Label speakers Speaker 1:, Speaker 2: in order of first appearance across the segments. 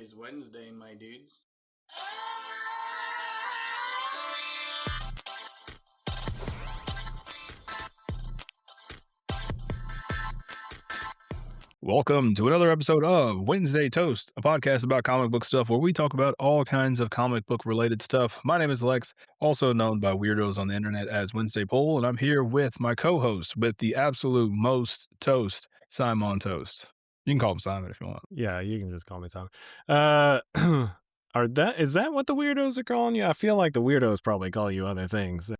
Speaker 1: is Wednesday, my dudes.
Speaker 2: Welcome to another episode of Wednesday Toast, a podcast about comic book stuff where we talk about all kinds of comic book related stuff. My name is Lex, also known by weirdos on the internet as Wednesday Poll, and I'm here with my co-host with the absolute most toast, Simon Toast. You can call him Simon if you want.
Speaker 3: Yeah, you can just call me Simon. Is that what the weirdos are calling you? I feel like the weirdos probably call you other things.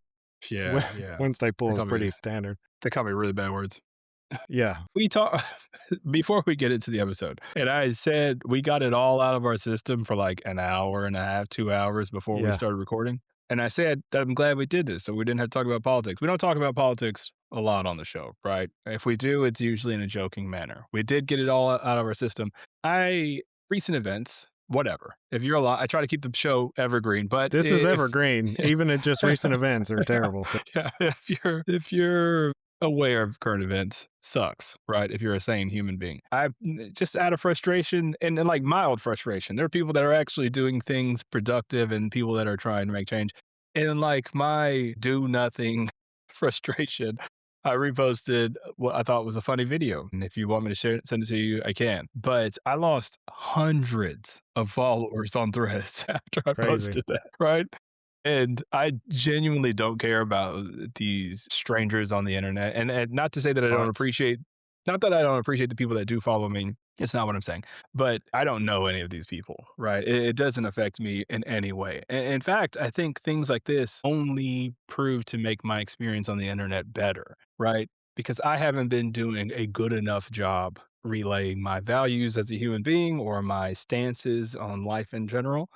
Speaker 2: Yeah.
Speaker 3: Wednesday Poll is
Speaker 2: call me-
Speaker 3: pretty standard.
Speaker 2: They call me really bad words.
Speaker 3: Yeah.
Speaker 2: We talk before we get into the episode, and I said we got it all out of our system for like an hour and a half, 2 hours before we
Speaker 3: Yeah.
Speaker 2: started recording. And I said that I'm glad we did this, so we didn't have to talk about politics. We don't talk about politics a lot on the show, right? If we do, it's usually in a joking manner. We did get it all out of our system. Recent events, whatever. If you're alive, I try to keep the show evergreen, but
Speaker 3: This is evergreen. Even at just recent events are terrible. So.
Speaker 2: Yeah, if you're aware of current events, sucks, right? If you're a sane human being. I just out of frustration and like mild frustration. There are people that are actually doing things productive and people that are trying to make change. And like my do nothing frustration, I reposted what I thought was a funny video. And if you want me to send it to you, I can. But I lost hundreds of followers on Threads after I posted that, right? And I genuinely don't care about these strangers on the internet. And not to say that I don't appreciate, not that I don't appreciate the people that do follow me. It's not what I'm saying. But I don't know any of these people, right? It doesn't affect me in any way. In fact, I think things like this only prove to make my experience on the internet better, right? Because I haven't been doing a good enough job relaying my values as a human being or my stances on life in general.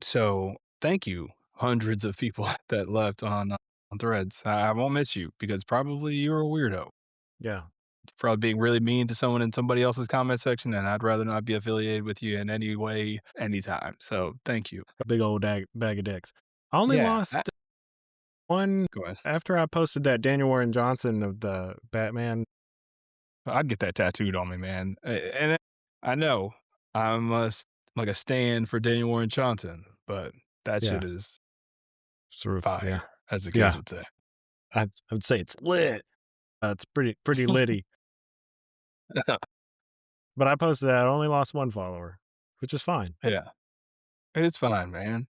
Speaker 2: So thank you, hundreds of people that left on Threads. I won't miss you because probably you're a weirdo.
Speaker 3: Yeah.
Speaker 2: It's probably being really mean to someone in somebody else's comment section, and I'd rather not be affiliated with you in any way, anytime. So thank you.
Speaker 3: A big old bag of dicks. I only lost one after I posted that Daniel Warren Johnson of the Batman.
Speaker 2: I'd get that tattooed on me, man. And I know I'm a stand for Daniel Warren Johnson, but that shit is
Speaker 3: sort of
Speaker 2: fire, as the kids would say.
Speaker 3: I would say it's lit. It's pretty litty. But I posted that. I only lost one follower, which is fine.
Speaker 2: Yeah. It's fine, man.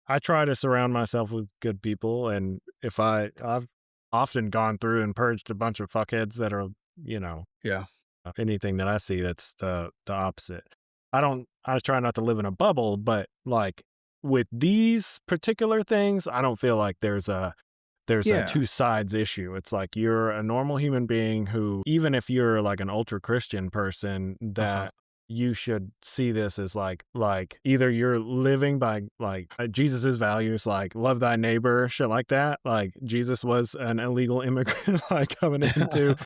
Speaker 3: I try to surround myself with good people, and if I've often gone through and purged a bunch of fuckheads that are, anything that I see that's the opposite. I try not to live in a bubble, but like with these particular things, I don't feel like there's a two sides issue. It's like you're a normal human being who, even if you're like an ultra Christian person, that you should see this as like either you're living by like Jesus's values, like love thy neighbor, shit like that. Like Jesus was an illegal immigrant, like coming into,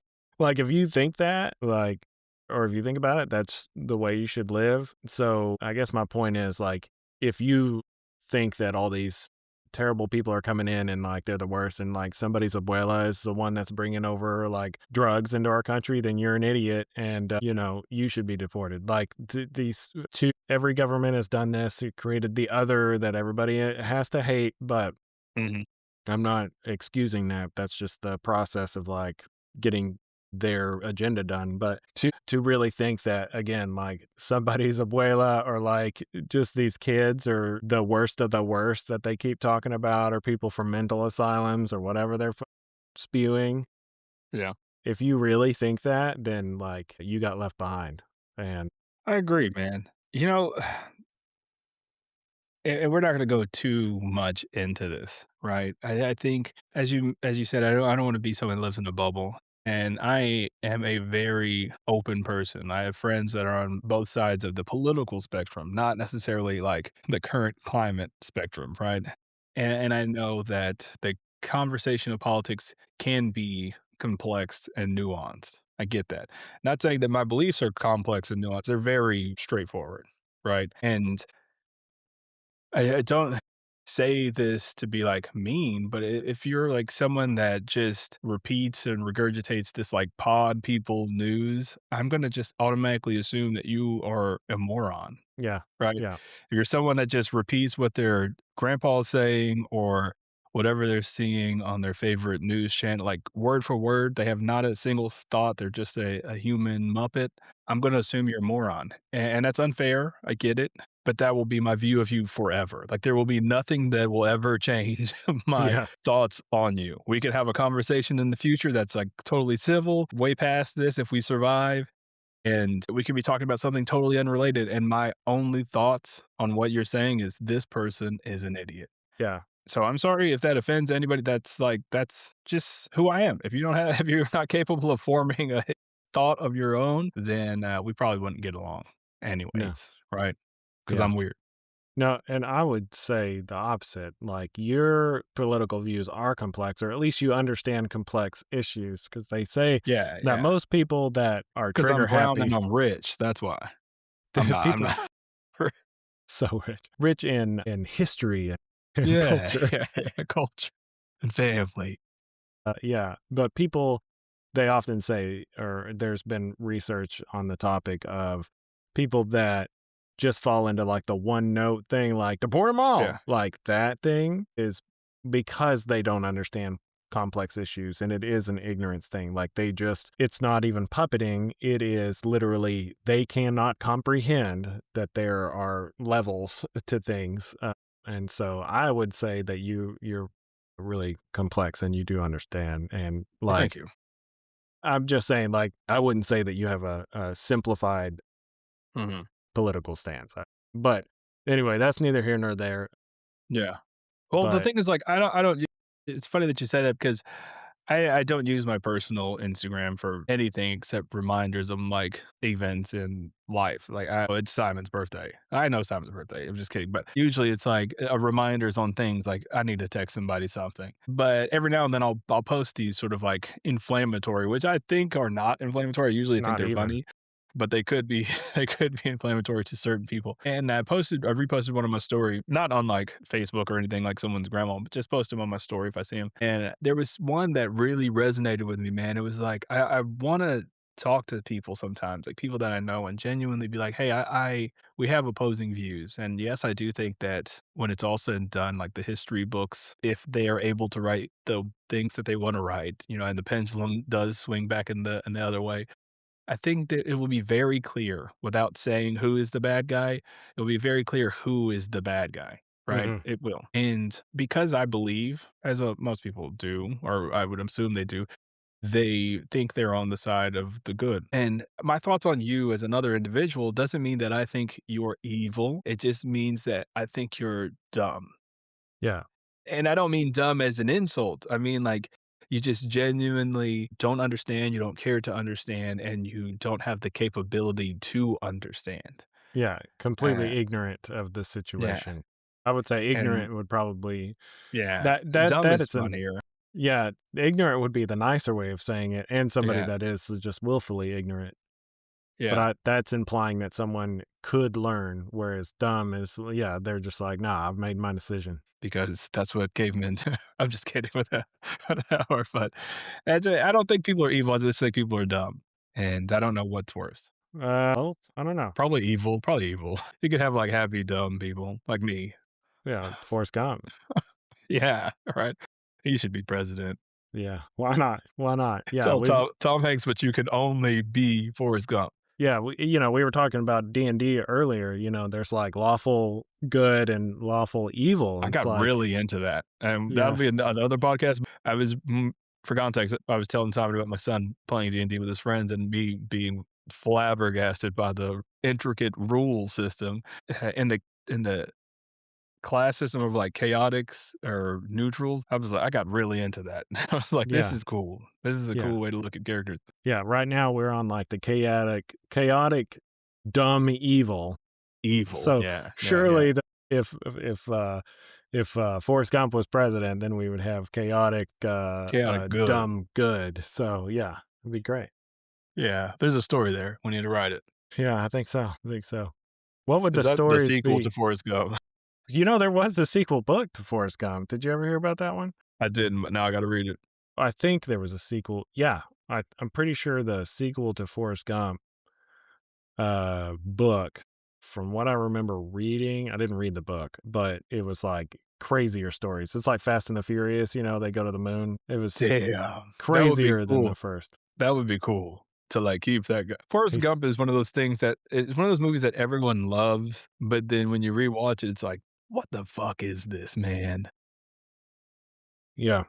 Speaker 3: like if you think that, like, or if you think about it, that's the way you should live. So I guess my point is like, if you think that all these terrible people are coming in and like they're the worst and like somebody's abuela is the one that's bringing over like drugs into our country, then you're an idiot and you should be deported. Like these two, every government has done this. It created the other that everybody has to hate, but I'm not excusing that. That's just the process of like getting their agenda done. But to really think that, again, like somebody's abuela or like just these kids are the worst of the worst that they keep talking about, or people from mental asylums or whatever they're spewing.
Speaker 2: Yeah.
Speaker 3: If you really think that, then like you got left behind. And
Speaker 2: I agree, man. And we're not going to go too much into this, right? I think as you said, I don't want to be someone who lives in a bubble. And I am a very open person. I have friends that are on both sides of the political spectrum, not necessarily like the current climate spectrum, right? And I know that the conversation of politics can be complex and nuanced. I get that. Not saying that my beliefs are complex and nuanced. They're very straightforward, right? And I don't say this to be like mean, but if you're like someone that just repeats and regurgitates this like pod people news, I'm going to just automatically assume that you are a moron.
Speaker 3: Yeah.
Speaker 2: Right?
Speaker 3: Yeah.
Speaker 2: If you're someone that just repeats what their grandpa is saying or whatever they're seeing on their favorite news channel, like word for word, they have not a single thought, they're just a human muppet, I'm gonna assume you're a moron, and that's unfair, I get it, but that will be my view of you forever. Like, there will be nothing that will ever change my
Speaker 3: Yeah.
Speaker 2: thoughts on you. We could have a conversation in the future that's, like, totally civil, way past this if we survive, and we could be talking about something totally unrelated, and my only thoughts on what you're saying is this person is an idiot.
Speaker 3: Yeah.
Speaker 2: So I'm sorry if that offends anybody. That's like that's just who I am. If you don't have if you're not capable of forming a thought of your own, then we probably wouldn't get along
Speaker 3: No.
Speaker 2: anyways, right? Because
Speaker 3: Yeah.
Speaker 2: I'm weird.
Speaker 3: No, and I would say the opposite. Like your political views are complex, or at least you understand complex issues, because they say
Speaker 2: Yeah,
Speaker 3: that
Speaker 2: yeah.
Speaker 3: most people that are
Speaker 2: Because I'm
Speaker 3: trigger
Speaker 2: brown and
Speaker 3: happy,
Speaker 2: I'm rich. That's why. I'm not. I'm
Speaker 3: people
Speaker 2: not.
Speaker 3: so rich in history and
Speaker 2: Yeah,
Speaker 3: culture.
Speaker 2: yeah, yeah. Culture and family.
Speaker 3: Yeah, but people they often say, or there's been research on the topic of people that just fall into like the one note thing, like deport them
Speaker 2: Yeah,
Speaker 3: all, like that thing is because they don't understand complex issues, and it is an ignorance thing. Like they just, it's not even puppeting. It is literally they cannot comprehend that there are levels to things. And so I would say that you're really complex and you do understand. And
Speaker 2: well, thank
Speaker 3: like,
Speaker 2: you.
Speaker 3: I'm just saying, like, I wouldn't say that you have a simplified
Speaker 2: Mhm.
Speaker 3: political stance. But anyway, that's neither here nor there.
Speaker 2: Yeah. Well, the
Speaker 3: But
Speaker 2: thing is, like, I don't it's funny that you say that because I don't use my personal Instagram for anything except reminders of, like, events in life. Like, it's Simon's birthday. I know Simon's birthday. I'm just kidding, but usually it's, like, reminders on things, like, I need to text somebody something. But every now and then I'll post these sort of, like, inflammatory, which I think are not inflammatory. I usually think
Speaker 3: not
Speaker 2: they're
Speaker 3: even.
Speaker 2: funny, but they could be they could be inflammatory to certain people. And I reposted one of my story, not on like Facebook or anything like someone's grandma, but just post them on my story if I see them. And there was one that really resonated with me, man. It was like I want to talk to people sometimes, like people that I know, and genuinely be like, hey, I we have opposing views. And yes, I do think that when it's all said and done, like the history books, if they are able to write the things that they want to write, and the pendulum does swing back in the other way, I think that it will be very clear without saying who is the bad guy. It will be very clear who is the bad guy, right?
Speaker 3: Mhm.
Speaker 2: It will. And because I believe, as most people do, or I would assume they do, they think they're on the side of the good. And my thoughts on you as another individual doesn't mean that I think you're evil. It just means that I think you're dumb.
Speaker 3: Yeah.
Speaker 2: And I don't mean dumb as an insult. I mean, like, you just genuinely don't understand, you don't care to understand, and you don't have the capability to understand.
Speaker 3: Yeah.
Speaker 2: Uh,
Speaker 3: Completely ignorant of the
Speaker 2: yeah,
Speaker 3: situation. I would say
Speaker 2: and
Speaker 3: ignorant would probably
Speaker 2: yeah,
Speaker 3: that
Speaker 2: dumb is
Speaker 3: it's an
Speaker 2: funnier.
Speaker 3: yeah, ignorant would be the nicer way of saying it, and somebody
Speaker 2: Yeah,
Speaker 3: that is just willfully ignorant. But
Speaker 2: yeah,
Speaker 3: that's implying that someone could learn, whereas dumb is, yeah, they're just like, nah, I've made my decision.
Speaker 2: because that's what cavemen do. I'm just kidding with that with that word, but I don't think people are evil, I just say people are dumb, and I don't know what's worse.
Speaker 3: Well, I don't know.
Speaker 2: Probably evil, probably evil. You could have, like, happy, dumb people like me.
Speaker 3: Yeah, Forrest Gump.
Speaker 2: Yeah, right. He should be president.
Speaker 3: Yeah, why not? Why not? Yeah,
Speaker 2: Tell
Speaker 3: we've
Speaker 2: Tom Hanks, but you can only be Forrest Gump.
Speaker 3: yeah, we were talking about D&D earlier, there's like lawful good and lawful evil,
Speaker 2: I
Speaker 3: and it's
Speaker 2: got
Speaker 3: like,
Speaker 2: really into that, and that'll
Speaker 3: yeah,
Speaker 2: be another podcast. For context, I was telling Simon about my son playing D&D with his friends and me being flabbergasted by the intricate rule system in the class system of, like, chaotics or neutrals. I got really into that. I was like, "This
Speaker 3: yeah,
Speaker 2: is cool. This is a
Speaker 3: yeah,
Speaker 2: cool way to look at characters."
Speaker 3: yeah, right now we're on like the chaotic, dumb evil.
Speaker 2: Evil,
Speaker 3: So,
Speaker 2: yeah, yeah, yeah.
Speaker 3: surely the if Forrest Gump was president, then we would have chaotic,
Speaker 2: Chaotic good.
Speaker 3: dumb good. So, yeah, it'd be great.
Speaker 2: Yeah, there's a story there. We need to write it.
Speaker 3: Yeah, I think so, I think so. What would
Speaker 2: Is
Speaker 3: the
Speaker 2: that the
Speaker 3: stories
Speaker 2: sequel to
Speaker 3: be?
Speaker 2: Forrest Gump?
Speaker 3: You know, there was a sequel book to Forrest Gump. Did you ever hear about that one?
Speaker 2: I didn't, but now I got to read it.
Speaker 3: I think there was a sequel. Yeah, I'm pretty sure the sequel to Forrest Gump book, from what I remember reading, I didn't read the book, but it was like crazier stories. It's like Fast and the Furious, you know, they go to the moon. It was
Speaker 2: Damn, that would be
Speaker 3: crazier than the
Speaker 2: cool.
Speaker 3: first.
Speaker 2: That would be cool to like keep that. Forrest
Speaker 3: He's
Speaker 2: Gump is one of those things that it's one of those movies that everyone loves, but then when you rewatch it, it's like, what the fuck is this, man?
Speaker 3: Yeah.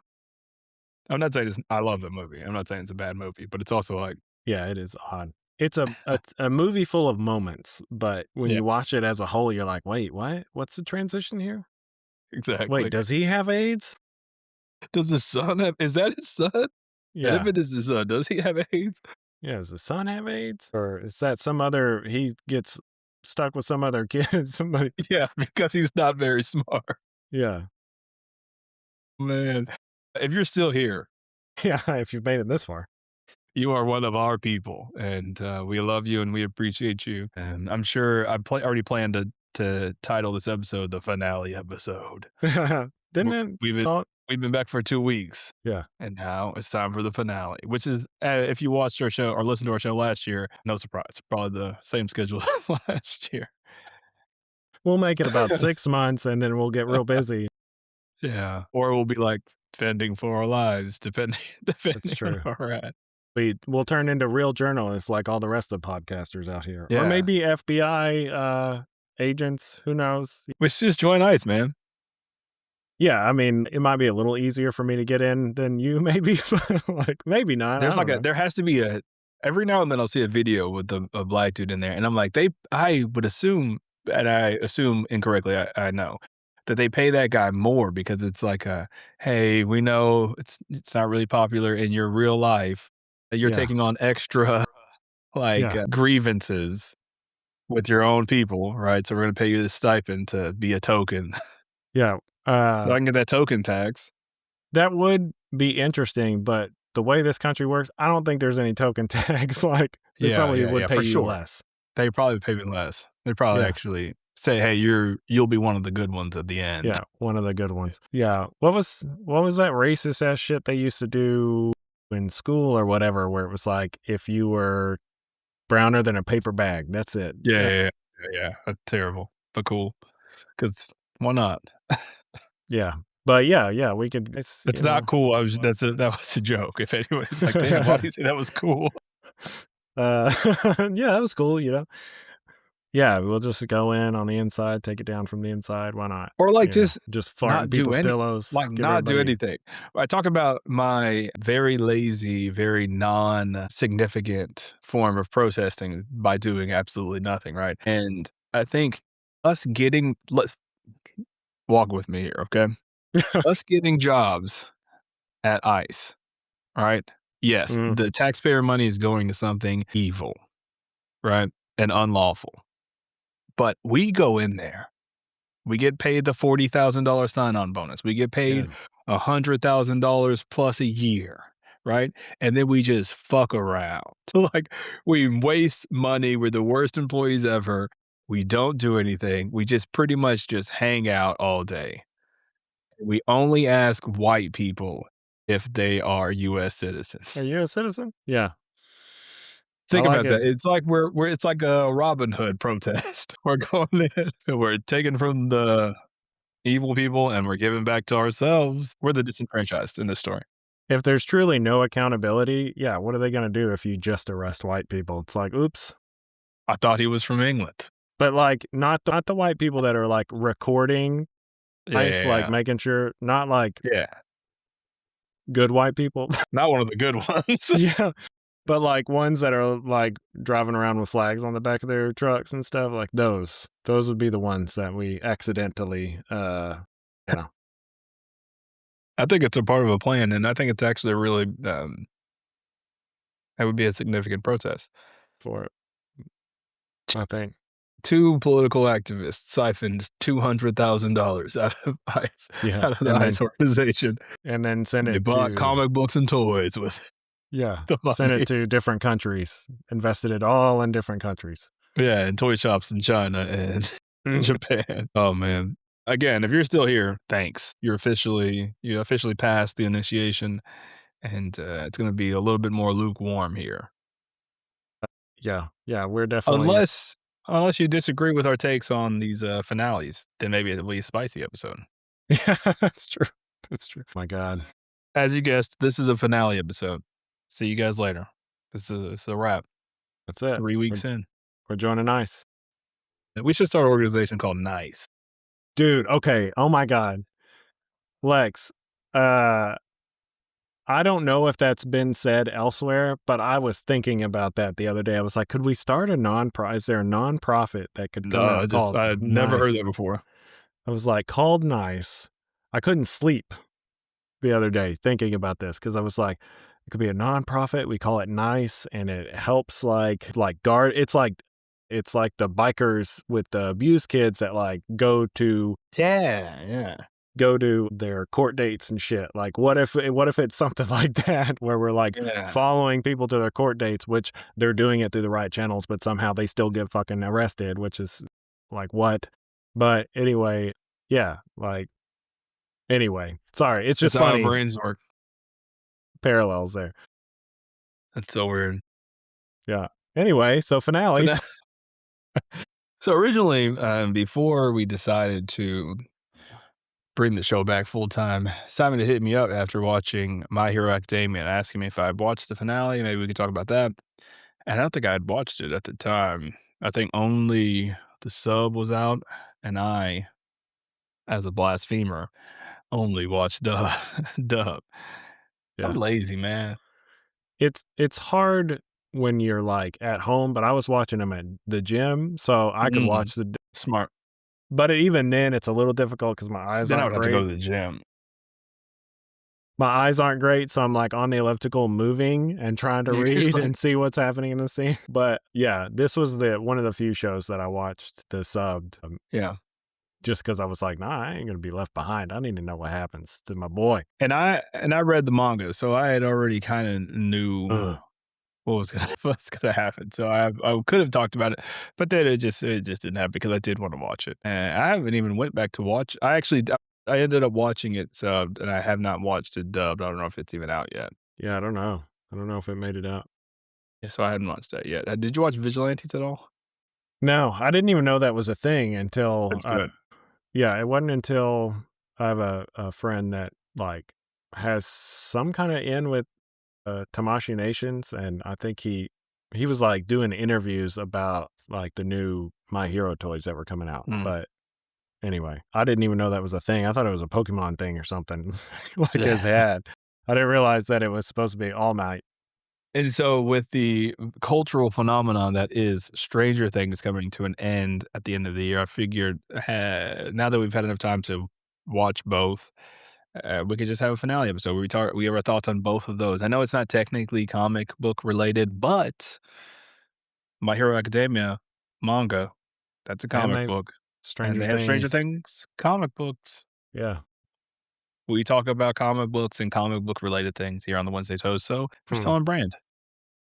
Speaker 2: I'm not saying I love the movie. I'm not saying it's a bad movie, but it's also like,
Speaker 3: Yeah, it is odd. It's a movie full of moments, but when
Speaker 2: yeah,
Speaker 3: you watch it as a whole, you're like, "Wait, what? What's the transition here? Wait,
Speaker 2: exactly.
Speaker 3: does he have AIDS?"
Speaker 2: Does his son have? Is that his son? And if
Speaker 3: Yeah.
Speaker 2: it is his son, does he have AIDS?
Speaker 3: Yeah, does the son have AIDS? Or is that some other he gets stuck with some other kid, somebody.
Speaker 2: Yeah, because he's not very smart.
Speaker 3: Yeah.
Speaker 2: Man, if you're still here,
Speaker 3: Yeah, if you've made it this far.
Speaker 2: you are one of our people, and we love you and we appreciate you. And I'm sure already planned to title this episode the finale episode.
Speaker 3: Didn't
Speaker 2: W-
Speaker 3: it
Speaker 2: We've been
Speaker 3: call it.
Speaker 2: we've been back for 2 weeks,
Speaker 3: Yeah.
Speaker 2: and now it's time for the finale. Which is, if you watched our show or listened to our show last year, no surprise, probably the same schedule as last year.
Speaker 3: We'll make it about 6 months, and then we'll get real busy.
Speaker 2: Yeah, or we'll be like fending for our lives, depending
Speaker 3: That's
Speaker 2: depending on
Speaker 3: true.
Speaker 2: where we're at.
Speaker 3: We'll turn into real journalists like all the rest of the podcasters out here. Or
Speaker 2: Yeah,
Speaker 3: maybe FBI, agents, who knows?
Speaker 2: which just join ICE, man.
Speaker 3: Yeah, I mean, it might be a little easier for me to get in than you maybe, but, like, maybe not, I
Speaker 2: There's like
Speaker 3: don't know.
Speaker 2: there has to be every now and then I'll see a video with a black dude in there, and I'm like, I would assume, and I assume incorrectly, I know, that they pay that guy more because it's like "Hey, we know it's not really popular in your real life, that you're
Speaker 3: Yeah,
Speaker 2: taking on extra, like,
Speaker 3: yeah,
Speaker 2: grievances with your own people, right? So we're gonna pay you this stipend to be a token,
Speaker 3: yeah,
Speaker 2: so I can get that token tax."
Speaker 3: that would be interesting, but the way this country works, I don't think there's any token tags, like, they
Speaker 2: Yeah,
Speaker 3: probably
Speaker 2: yeah,
Speaker 3: would
Speaker 2: yeah,
Speaker 3: pay
Speaker 2: for
Speaker 3: you
Speaker 2: sure.
Speaker 3: less.
Speaker 2: They probably pay me less. They probably
Speaker 3: Yeah,
Speaker 2: actually say, "Hey, you'll be one of the good ones at the end."
Speaker 3: yeah, one of the good ones. Yeah, what was that racist ass shit they used to do in school or whatever, where it was like, if you were browner than a paper bag, that's it.
Speaker 2: Yeah, yeah, yeah, yeah. That's terrible, but cool. Because why not?
Speaker 3: Yeah, but yeah, we could it's,
Speaker 2: It's not cool. That was a joke. If anybody's like, "Damn, why do you say that was cool?"
Speaker 3: uh, yeah, that was cool, you know? Yeah, we'll just go in on the inside, take it down from the inside, why not?
Speaker 2: Or, like,
Speaker 3: You know,
Speaker 2: just
Speaker 3: just fart in
Speaker 2: not do
Speaker 3: people's pillows, give
Speaker 2: not do
Speaker 3: everybody.
Speaker 2: anything. I talk about my very lazy, very non-significant form of protesting by doing absolutely nothing, right? And I think let's walk with me here, okay? Us getting jobs at ICE, right? Yes,
Speaker 3: Mm,
Speaker 2: the taxpayer money is going to something evil, right? And unlawful. But we go in there. We get paid the $40,000 sign-on bonus. We get paid
Speaker 3: yeah.
Speaker 2: $100,000 plus a year, right? And then we just fuck around. Like, we waste money. We're the worst employees ever. We don't do anything. We just pretty much just hang out all day. We only ask white people if they are US citizens.
Speaker 3: Are you a citizen? Yeah, I
Speaker 2: Think
Speaker 3: like
Speaker 2: about
Speaker 3: it.
Speaker 2: that. It's like we're it's like a Robin Hood protest. We're going in and we're taking from the evil people and we're giving back to ourselves. We're the disenfranchised in this story.
Speaker 3: If there's truly no accountability, yeah, what are they gonna do if you just arrest white people? It's like, "Oops."
Speaker 2: I thought he was from England.
Speaker 3: But, like, not the white people that are, like, recording
Speaker 2: Yeah,
Speaker 3: ICE, like,
Speaker 2: yeah,
Speaker 3: making sure not, like,
Speaker 2: yeah.
Speaker 3: good white people.
Speaker 2: Not one of the good ones.
Speaker 3: Yeah, but, like, ones that are, like, driving around with flags on the back of their trucks and stuff, like, those would be the ones that we accidentally, you know,
Speaker 2: I think it's a part of a plan, and I think it's actually a really, that would be a significant protest.
Speaker 3: for it, I think.
Speaker 2: 2 political activists siphoned $200,000 out of ICE,
Speaker 3: Yeah,
Speaker 2: out of the ICE organization.
Speaker 3: and then send
Speaker 2: They
Speaker 3: it
Speaker 2: bought
Speaker 3: to
Speaker 2: comic books and toys with
Speaker 3: yeah,
Speaker 2: the
Speaker 3: send it
Speaker 2: money.
Speaker 3: to different countries, invested it all in different countries.
Speaker 2: Yeah, and toy shops in China and
Speaker 3: Mm.
Speaker 2: Japan. Oh, man. again, if you're still here, thanks. You officially passed the initiation, and it's going to be a little bit more lukewarm here,
Speaker 3: Yeah, yeah, we're definitely
Speaker 2: unless unless you disagree with our takes on these finales. Then maybe it'll be a spicy episode.
Speaker 3: yeah, that's true. That's true. My god.
Speaker 2: As you guessed, this is a finale episode. See you guys later. It's a wrap.
Speaker 3: That's it.
Speaker 2: 3 weeks in.
Speaker 3: We're joining ICE.
Speaker 2: We should start an organization called Nice.
Speaker 3: Dude, okay, oh my god. Lex, uh, I don't know if that's been said elsewhere, but I was thinking about that the other day. I was like, could we start a is there a nonprofit that could come
Speaker 2: No,
Speaker 3: out
Speaker 2: just
Speaker 3: called
Speaker 2: I never heard
Speaker 3: Nice?
Speaker 2: that before.
Speaker 3: I was like, called Nice. I couldn't sleep the other day thinking about this because I was like, it could be a nonprofit. We call it Nice, and it helps guard. It's like the bikers with the abused kids that like
Speaker 2: Yeah, yeah,
Speaker 3: go to their court dates and shit. Like, what if it's something like that where we're like
Speaker 2: yeah.
Speaker 3: following people to their court dates, which they're doing it through the right channels, but somehow they still get fucking arrested, which is like what? But anyway, yeah, like anyway, sorry, it's
Speaker 2: That's
Speaker 3: just
Speaker 2: how our
Speaker 3: funny
Speaker 2: brains work.
Speaker 3: parallels there.
Speaker 2: That's so weird.
Speaker 3: Yeah. Anyway, so finales.
Speaker 2: So originally, before we decided to bring the show back full time, Simon had hit me up after watching My Hero Academia and asking me if I had watched the finale. Maybe we could talk about that. And I don't think I had watched it at the time. I think only the sub was out, and I, as a blasphemer, only watched dub. I'm
Speaker 3: Yeah.
Speaker 2: lazy, man.
Speaker 3: It's hard when you're like at home, but I was watching them at the gym, so I could
Speaker 2: Mm,
Speaker 3: watch the
Speaker 2: smart.
Speaker 3: but even then it's a little difficult because my eyes
Speaker 2: Then I
Speaker 3: aren't
Speaker 2: would have to go
Speaker 3: great.
Speaker 2: to the gym.
Speaker 3: My eyes aren't great, so I'm like on the elliptical moving and trying to
Speaker 2: You're just
Speaker 3: read
Speaker 2: like,
Speaker 3: and see what's happening in the scene. But yeah, this was the one of the few shows that I watched the subbed,
Speaker 2: yeah.
Speaker 3: just because I was like, nah, I ain't gonna be left behind. I need to know what happens to my boy.
Speaker 2: And I read the manga, so I had already kind of knew
Speaker 3: Ugh.
Speaker 2: what was gonna what's gonna happen. So I could have talked about it, but then it just didn't happen because I did want to watch it, and I haven't even went back to watch. I ended up watching it subbed, and I have not watched it dubbed. I don't know if it's even out yet.
Speaker 3: Yeah, I don't know. I don't know if it made it out.
Speaker 2: Yeah, so I hadn't watched that yet. Did you watch Vigilantes at all?
Speaker 3: No, I didn't even know that was a thing until
Speaker 2: It's good.
Speaker 3: yeah, it wasn't until I have a friend that like has some kind of in with Tamashii Nations, and I think he was like doing interviews about like the new My Hero toys that were coming out.
Speaker 2: Mm.
Speaker 3: But anyway, I didn't even know that was a thing. I thought it was a Pokemon thing or something, like his
Speaker 2: Yeah.
Speaker 3: head. I didn't realize that it was supposed to be All Might.
Speaker 2: And so with the cultural phenomenon that is Stranger Things coming to an end at the end of the year, I figured, now that we've had enough time to watch both, we could just have a finale episode where we have our thoughts on both of those. I know it's not technically comic book related, but My Hero Academia manga, that's a comic
Speaker 3: Anime,
Speaker 2: book, and
Speaker 3: Stranger
Speaker 2: they have Stranger
Speaker 3: Things.
Speaker 2: Things comic books.
Speaker 3: Yeah.
Speaker 2: We talk about comic books and comic book related things here on the Wednesday Toast, so we're
Speaker 3: Hmm.
Speaker 2: still on brand.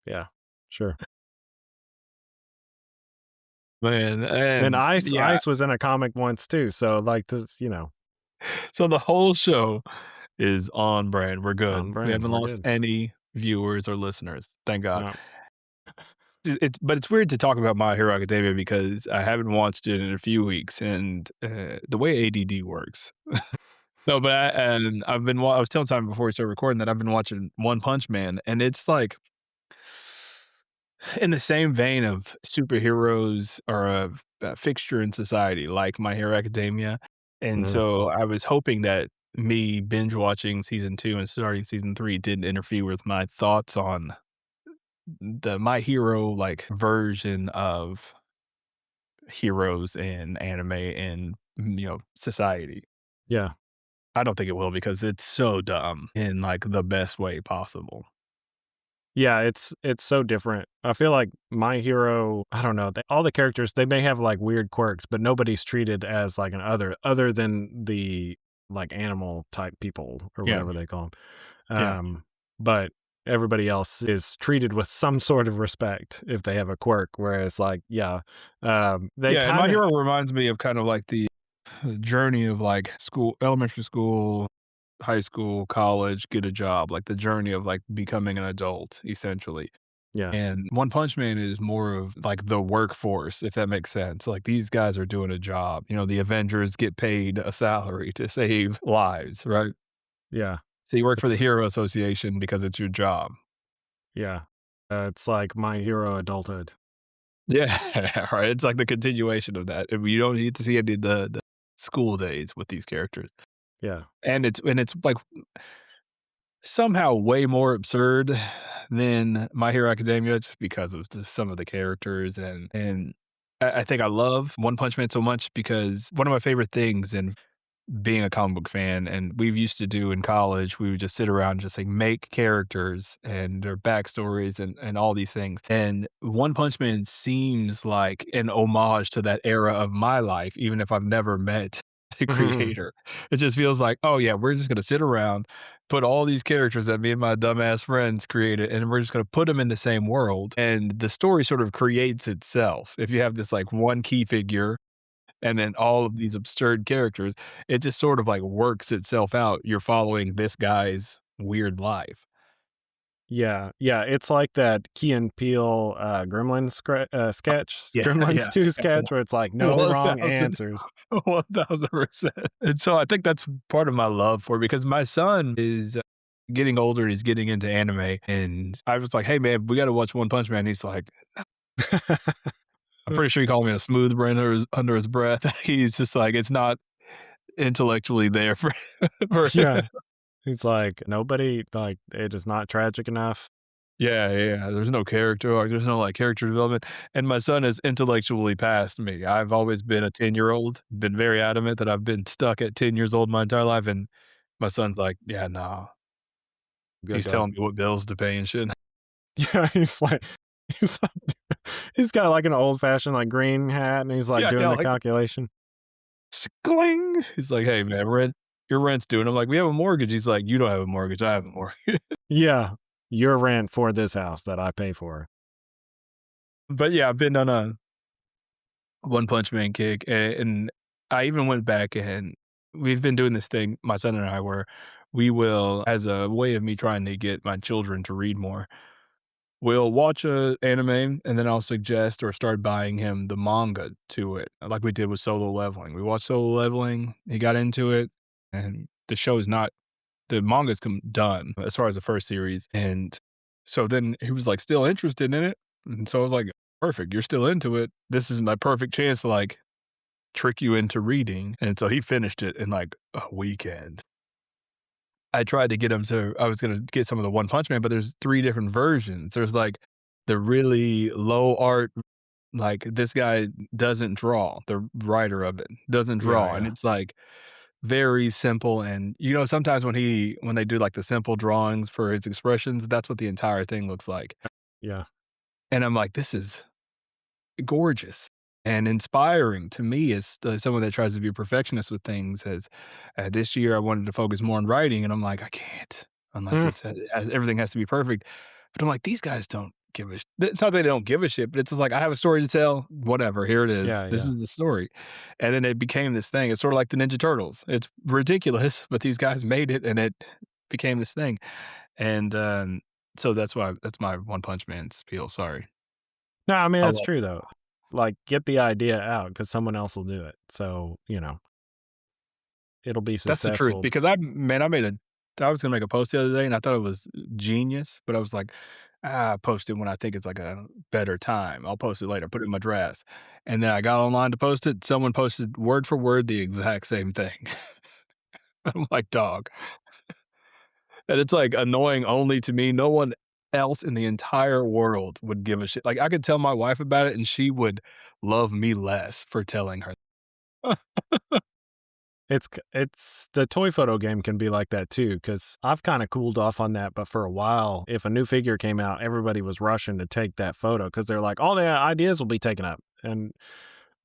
Speaker 3: Yeah. Sure.
Speaker 2: Man,
Speaker 3: And
Speaker 2: and yeah,
Speaker 3: Ice was in a comic once too. So like this,
Speaker 2: so the whole show is on brand. We're
Speaker 3: on
Speaker 2: good. We
Speaker 3: brand.
Speaker 2: haven't
Speaker 3: We're
Speaker 2: lost
Speaker 3: good.
Speaker 2: any viewers or listeners, thank God.
Speaker 3: No.
Speaker 2: But it's weird to talk about My Hero Academia because I haven't watched it in a few weeks, and the way ADD works. No, but I was telling Simon before we started recording that I've been watching One Punch Man, and it's like in the same vein of superheroes are a fixture in society, like My Hero Academia. And
Speaker 3: Mhm.
Speaker 2: so I was hoping that me binge watching season 2 and starting season 3 didn't interfere with my thoughts on the My Hero like version of heroes in anime and society.
Speaker 3: Yeah.
Speaker 2: I don't think it will because it's so dumb in like the best way possible.
Speaker 3: Yeah, it's so different. I feel like My Hero, I don't know, all the characters, they may have like weird quirks, but nobody's treated as like an other than the like animal type people or
Speaker 2: Yeah,
Speaker 3: whatever they call them.
Speaker 2: yeah.
Speaker 3: But everybody else is treated with some sort of respect if they have a quirk. Whereas like, yeah, they
Speaker 2: Yeah, and
Speaker 3: kind
Speaker 2: My
Speaker 3: of,
Speaker 2: Hero reminds me of kind of like the journey of like school, elementary school, high school, college, get a job, like the journey of like becoming an adult, essentially.
Speaker 3: Yeah.
Speaker 2: And One Punch Man is more of like the workforce, if that makes sense. Like these guys are doing a job. You know, the Avengers get paid a salary to save lives, right?
Speaker 3: Yeah.
Speaker 2: So you work for the
Speaker 3: It's
Speaker 2: Hero Association because it's your job.
Speaker 3: yeah. It's like My Hero Adulthood.
Speaker 2: Yeah, right. It's like the continuation of that. You don't need to see any of the school days with these characters.
Speaker 3: Yeah.
Speaker 2: And it's like somehow way more absurd than My Hero Academia just because of just some of the characters and I think I love One Punch Man so much because one of my favorite things in being a comic book fan and we used to do in college, we would just sit around and just like make characters and their backstories and all these things. And One Punch Man seems like an homage to that era of my life, even if I've never met the
Speaker 3: Mhm.
Speaker 2: creator. It just feels like, oh yeah, we're just gonna sit around, put all these characters that me and my dumbass friends created, and we're just gonna put them in the same world. And the story sort of creates itself. If you have this like one key figure and then all of these absurd characters, it just sort of like works itself out. You're following this guy's weird life.
Speaker 3: Yeah, yeah, it's like that Key and Peele, Gremlins sketch,
Speaker 2: Yeah,
Speaker 3: Gremlins
Speaker 2: yeah,
Speaker 3: 2
Speaker 2: yeah.
Speaker 3: sketch where it's like, "No wrong
Speaker 2: 1000,
Speaker 3: answers."
Speaker 2: 1000%. And so I think that's part of my love for it because my son is getting older and he's getting into anime. And I was like, hey, man, we got to watch One Punch Man. He's like, I'm pretty sure he called me a smooth brain under his breath. He's just like, it's not intellectually there for, for
Speaker 3: Yeah, he's like, "Nobody like, it is not tragic enough."
Speaker 2: Yeah, yeah, yeah, there's no character arc, there's no, like, character development, and my son is intellectually past me. I've always been a 10-year-old, been very adamant that I've been stuck at 10 years old my entire life, and my son's like, "Yeah, nah."
Speaker 3: Good
Speaker 2: He's
Speaker 3: dog.
Speaker 2: telling me what bills to pay and shit.
Speaker 3: Yeah, he's like he's got, like, an old-fashioned, like, green hat, and he's, like,
Speaker 2: Yeah, yeah,
Speaker 3: doing the
Speaker 2: like,
Speaker 3: calculation.
Speaker 2: "Skling." He's like, "Hey, man, your rent's due," and I'm like, "We have a mortgage." He's like, "You don't have a mortgage, I have a mortgage."
Speaker 3: Yeah, your rent for this house that I pay for.
Speaker 2: But, yeah, I've been on a One Punch Man kick, and I even went back and we've been doing this thing, my son and I, where we will, as a way of me trying to get my children to read more, we'll watch a anime and then I'll suggest or start buying him the manga to it, like we did with Solo Leveling. We watched Solo Leveling, he got into it, and the manga's done as far as the first series, and so then he was like still interested in it, and so I was like, perfect, you're still into it. This is my perfect chance to like trick you into reading, and so he finished it in, like, a weekend. I tried to get him to I was gonna get some of the One Punch Man, but there's 3 different versions. There's, like, the really low art, like, this guy doesn't draw, the writer of it doesn't
Speaker 3: Yeah,
Speaker 2: draw, and
Speaker 3: yeah,
Speaker 2: it's, like, very simple, and, you know, sometimes when they do, like, the simple drawings for his expressions, that's what the entire thing looks like,
Speaker 3: yeah.
Speaker 2: and I'm like, "This is gorgeous and inspiring to me as someone that tries to be a perfectionist with things. As this year, I wanted to focus more on writing, and I'm like, I can't unless
Speaker 3: Mm,
Speaker 2: everything has to be perfect. But I'm like, these guys don't give a. It's not that they don't give a shit, but it's just like I have a story to tell. Whatever, here it is.
Speaker 3: yeah,
Speaker 2: This
Speaker 3: yeah.
Speaker 2: is the story, and then it became this thing. It's sort of like the Ninja Turtles. It's ridiculous, but these guys made it, and it became this thing. And so that's my One Punch Man spiel. Sorry,
Speaker 3: No, I mean,
Speaker 2: I
Speaker 3: that's
Speaker 2: love.
Speaker 3: true, though. Like, get the idea out because someone else will do it. So, it'll be
Speaker 2: That's the truth
Speaker 3: successful.
Speaker 2: because I was gonna make a post the other day and I thought it was genius, but I was like, post it when I think it's like a better time. I'll post it later, put it in my drafts." And then I got online to post it. Someone posted word for word the exact same thing. I'm like, "Dog." And it's like annoying only to me. No one else in the entire world would give a shit. Like I could tell my wife about it and she would love me less for telling her.
Speaker 3: It's the toy photo game can be like that too, because I've kinda cooled off on that, but for a while, if a new figure came out, everybody was rushing to take that photo because 'cause they're like, "All the ideas will be taken up," and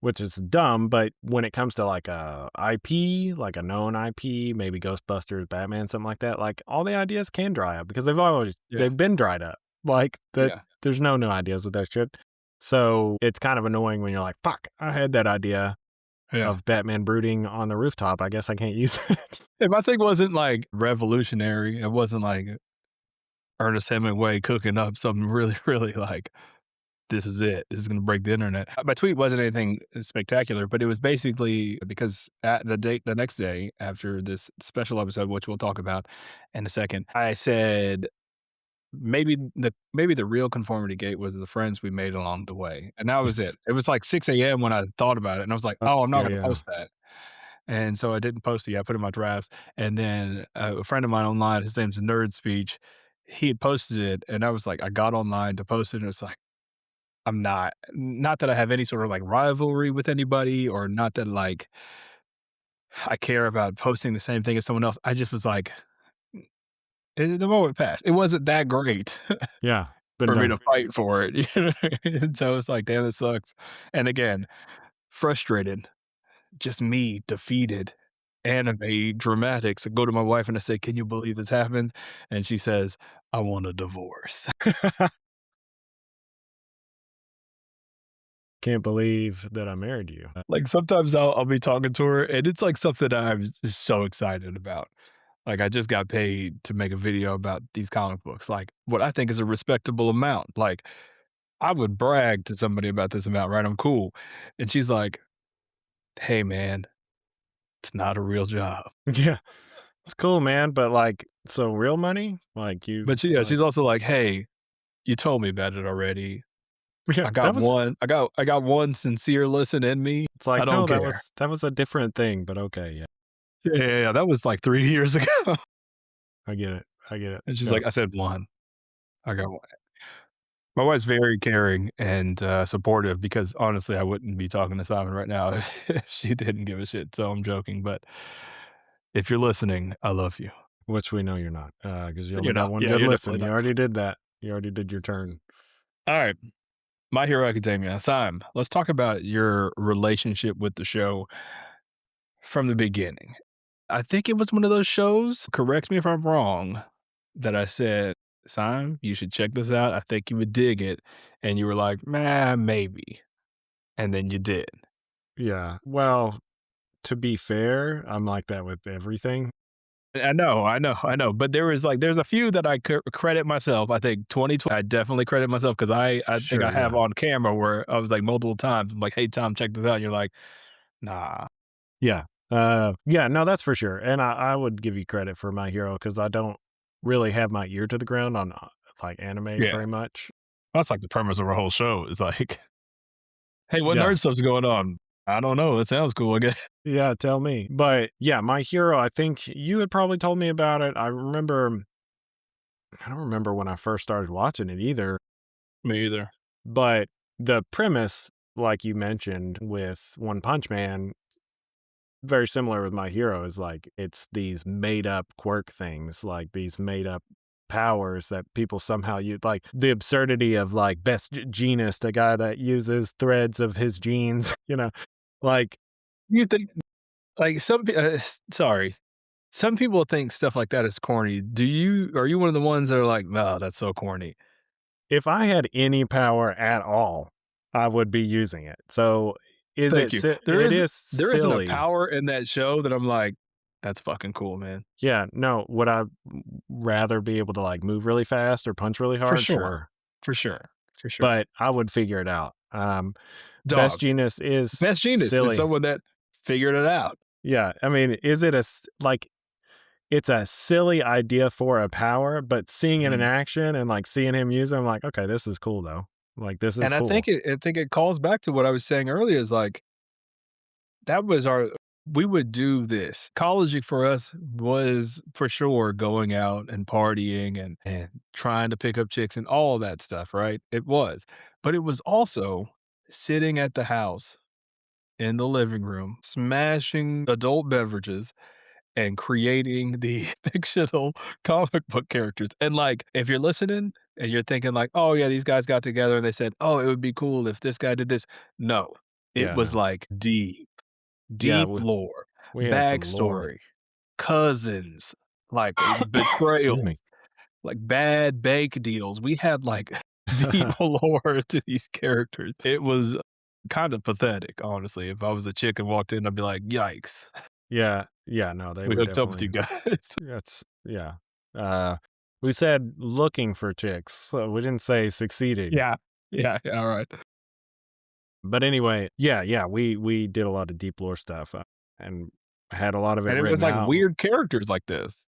Speaker 3: which is dumb, but when it comes to, like, a IP, like a known IP, maybe Ghostbusters, Batman, something like that, like, all the ideas can dry up because
Speaker 2: Yeah.
Speaker 3: they've been dried up. Like, that
Speaker 2: Yeah.
Speaker 3: there's no new ideas with that shit. So, it's kind of annoying when you're like, "Fuck, I had that idea."
Speaker 2: Yeah.
Speaker 3: of Batman brooding on the rooftop, I guess I can't use it.
Speaker 2: And my thing wasn't, like, revolutionary. It wasn't like Ernest Hemingway cooking up something really, really like, "This is it. This is gonna break the internet." My tweet wasn't anything spectacular, but it was basically because at the next day after this special episode, which we'll talk about in a second, I said, maybe the real conformity gate was the friends we made along the way, and that was it. It was like 6 AM when I thought about it, and I was like, "Oh, I'm not
Speaker 3: Yeah,
Speaker 2: gonna
Speaker 3: yeah.
Speaker 2: post that." And so I didn't post it yet, I put it in my drafts, and then a friend of mine online, his name's Nerd Speech, he had posted it, and I was like I got online to post it, and it's like, I'm not that I have any sort of, like, rivalry with anybody or not that, like, I care about posting the same thing as someone else. I just was like, the moment passed. It wasn't that great
Speaker 3: Yeah, been
Speaker 2: for me
Speaker 3: done.
Speaker 2: to fight for it, you know? And so it's like, "Damn, this sucks." And again, frustrated, just me defeated, anime dramatics. I go to my wife and I say, "Can you believe this happened?" And she says, "I want a divorce."
Speaker 3: Can't believe that I married you.
Speaker 2: Like, sometimes I'll be talking to her, and it's, like, something I'm just so excited about. Like, I just got paid to make a video about these comic books, like, what I think is a respectable amount. Like, I would brag to somebody about this amount, right? I'm cool. And she's like, "Hey, man, it's not a real job."
Speaker 3: Yeah, it's cool, man, but, like, so real money? Like, you
Speaker 2: But yeah,
Speaker 3: like
Speaker 2: she's also like, "Hey, you told me about it already.
Speaker 3: yeah, that was
Speaker 2: I got one sincere listen in me.
Speaker 3: it's
Speaker 2: I
Speaker 3: like,
Speaker 2: don't
Speaker 3: "No,
Speaker 2: care."
Speaker 3: that was a different thing, but okay, yeah,
Speaker 2: Yeah, yeah, yeah, that was like 3 years ago.
Speaker 3: I get it, I get it."
Speaker 2: And she's
Speaker 3: Yeah,
Speaker 2: like, "I said 1. I got 1." My wife's very caring and, supportive because honestly, I wouldn't be talking to Simon right now if she didn't give a shit, so I'm joking, but if you're listening, I love you.
Speaker 3: which we know you're not, because you only
Speaker 2: You're
Speaker 3: got
Speaker 2: not.
Speaker 3: one
Speaker 2: Yeah,
Speaker 3: good
Speaker 2: you're
Speaker 3: listen.
Speaker 2: definitely
Speaker 3: You
Speaker 2: not.
Speaker 3: already did that. You already did your turn.
Speaker 2: Alright, My Hero Academia. Simon, let's talk about your relationship with the show from the beginning. I think it was one of those shows, correct me if I'm wrong, that I said, "Simon, you should check this out. I think you would dig it." And you were like, "Nah, maybe." And then you did.
Speaker 3: Yeah, well, to be fair, I'm like that with everything.
Speaker 2: I know, but there's a few that I credit myself. I think 2020, I definitely credit myself because I think I
Speaker 3: Sure,
Speaker 2: have
Speaker 3: yeah.
Speaker 2: on camera where I was like multiple times, I'm like, "Hey, Tom, check this out." And you're like, "Nah."
Speaker 3: Yeah. Yeah, no, that's for sure, and I would give you credit for My Hero because I don't really have my ear to the ground on, like, anime
Speaker 2: Yeah.
Speaker 3: very much.
Speaker 2: That's like the premise of our whole show is like, "Hey, what
Speaker 3: Yeah.
Speaker 2: nerd stuff's going on?" "I don't know. That sounds cool, I guess."
Speaker 3: Yeah, tell me. But, yeah, My Hero, I think you had probably told me about it. I don't remember when I first started watching it either,
Speaker 2: Me either.
Speaker 3: but the premise, like you mentioned with One Punch Man, very similar with My Hero, is like it's these made up quirk things, like these made up powers that people somehow use, like the absurdity of like Best Genus, the guy that uses threads of his genes, like
Speaker 2: You think like sorry. Some people think stuff like that is corny. Are you one of the ones that are like, "No, that's so corny."
Speaker 3: if I had any power at all, I would be using it. So
Speaker 2: Thank you.
Speaker 3: it is
Speaker 2: There isn't a
Speaker 3: silly.
Speaker 2: power in that show that I'm like, "That's fucking cool, man."
Speaker 3: Yeah, no, would I rather be able to like move really fast or punch really
Speaker 2: For
Speaker 3: hard?
Speaker 2: sure.
Speaker 3: Sure.
Speaker 2: For sure. For sure.
Speaker 3: But I would figure it out. Best
Speaker 2: Dog,
Speaker 3: Genius is
Speaker 2: best genius is
Speaker 3: silly.
Speaker 2: someone that figured it out.
Speaker 3: Yeah, I mean, is it like it's a silly idea for a power, but seeing it in
Speaker 2: Mhm.
Speaker 3: action and like seeing him use it, I'm like, okay, this is cool though. Like this is
Speaker 2: And
Speaker 3: cool.
Speaker 2: I think it calls back to what I was saying earlier is like, that was our we would do this. College for us was for sure going out and partying and trying to pick up chicks and all of that stuff, right? It was. But it was also sitting at the house in the living room, smashing adult beverages and creating the fictional comic book characters. And like, if you're listening and you're thinking like, "Oh yeah, these guys got together and they said, 'Oh, it would be cool if this guy did this.'" No. It
Speaker 3: Yeah,
Speaker 2: was
Speaker 3: no.
Speaker 2: like
Speaker 3: Yeah,
Speaker 2: deep lore,
Speaker 3: we had some lore.
Speaker 2: backstory, cousins, like,
Speaker 3: Excuse me.
Speaker 2: betrayals, like, bad bank deals. We had, like, deep lore to these characters. It was kind of pathetic, honestly. If I was a chick and walked in, I'd be like, "Yikes,
Speaker 3: Yeah, yeah, no, they
Speaker 2: we
Speaker 3: would
Speaker 2: hooked up with you
Speaker 3: definitely
Speaker 2: guys."
Speaker 3: that's yeah. Uh, we said looking for chicks, so we didn't say succeeding.
Speaker 2: Yeah. Yeah, yeah, alright.
Speaker 3: But anyway, yeah, yeah, we did a lot of deep lore stuff, and had a lot of it
Speaker 2: And it was,
Speaker 3: written
Speaker 2: like,
Speaker 3: out.
Speaker 2: weird characters like this.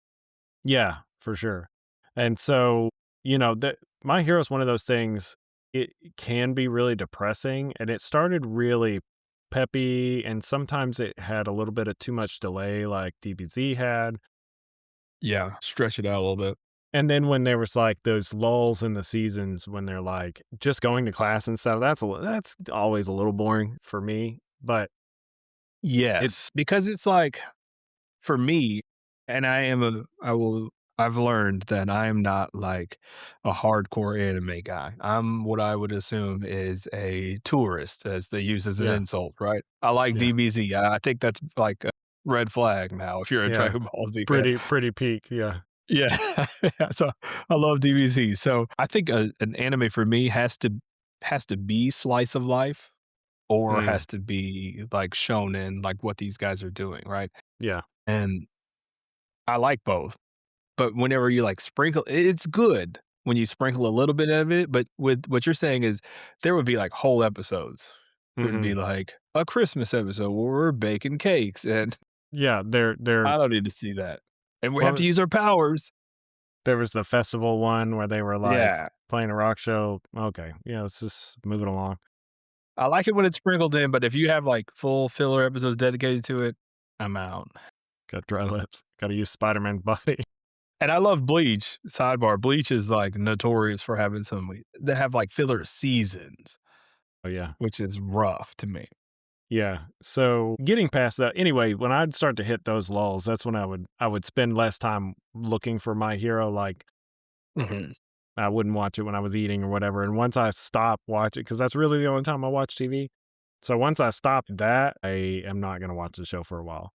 Speaker 3: Yeah, for sure. And so, you know, My Hero is one of those things, it can be really depressing, and it started really peppy, and sometimes it had a little bit of too much delay like DBZ had.
Speaker 2: Yeah, stretch it out a little bit.
Speaker 3: And then when there was, like, those lulls in the seasons when they're, like, just going to class and stuff, that's always a little boring for me, but it
Speaker 2: Yes, because it's like for me, and I've learned that I am not like a hardcore anime guy. I'm what I would assume is a tourist, as they use as an
Speaker 3: yeah,
Speaker 2: insult, right? I like
Speaker 3: yeah,
Speaker 2: DBZ. I think that's like a red flag now if you're a
Speaker 3: yeah.
Speaker 2: Dragon Ball Z fan.
Speaker 3: Pretty peak, yeah.
Speaker 2: Yeah. Yeah, so I love DBZ. So I think an anime for me has to be slice of life or
Speaker 3: Mm,
Speaker 2: has to be like shonen, like what these guys are doing, right?
Speaker 3: yeah,
Speaker 2: And I like both. But whenever you, like, sprinkle it's good when you sprinkle a little bit of it, but with what you're saying is there would be, like, whole episodes. It would be,
Speaker 3: mhm.
Speaker 2: like, a Christmas episode where we're baking cakes, and
Speaker 3: Yeah, they're
Speaker 2: I don't need to see that. And we have to
Speaker 3: well,
Speaker 2: use our powers.
Speaker 3: there was the festival one where they were, like,
Speaker 2: Yeah.
Speaker 3: playing a rock show. Okay, yeah, let's just move it along.
Speaker 2: I like it when it's sprinkled in, but if you have, like, full filler episodes dedicated to it, I'm out.
Speaker 3: Got dry lips. Gotta use Spider-Man's body.
Speaker 2: And I love Bleach. Sidebar, Bleach is, like, notorious for having some they have, like, filler seasons,
Speaker 3: Oh, yeah.
Speaker 2: which is rough to me.
Speaker 3: Yeah, so getting past that anyway, when I'd start to hit those lulls, that's when I would spend less time looking for My Hero, like,
Speaker 2: Mhm.
Speaker 3: I wouldn't watch it when I was eating or whatever, and once I stopped watching, because that's really the only time I watch TV. So once I stopped that, I am not gonna watch the show for a while.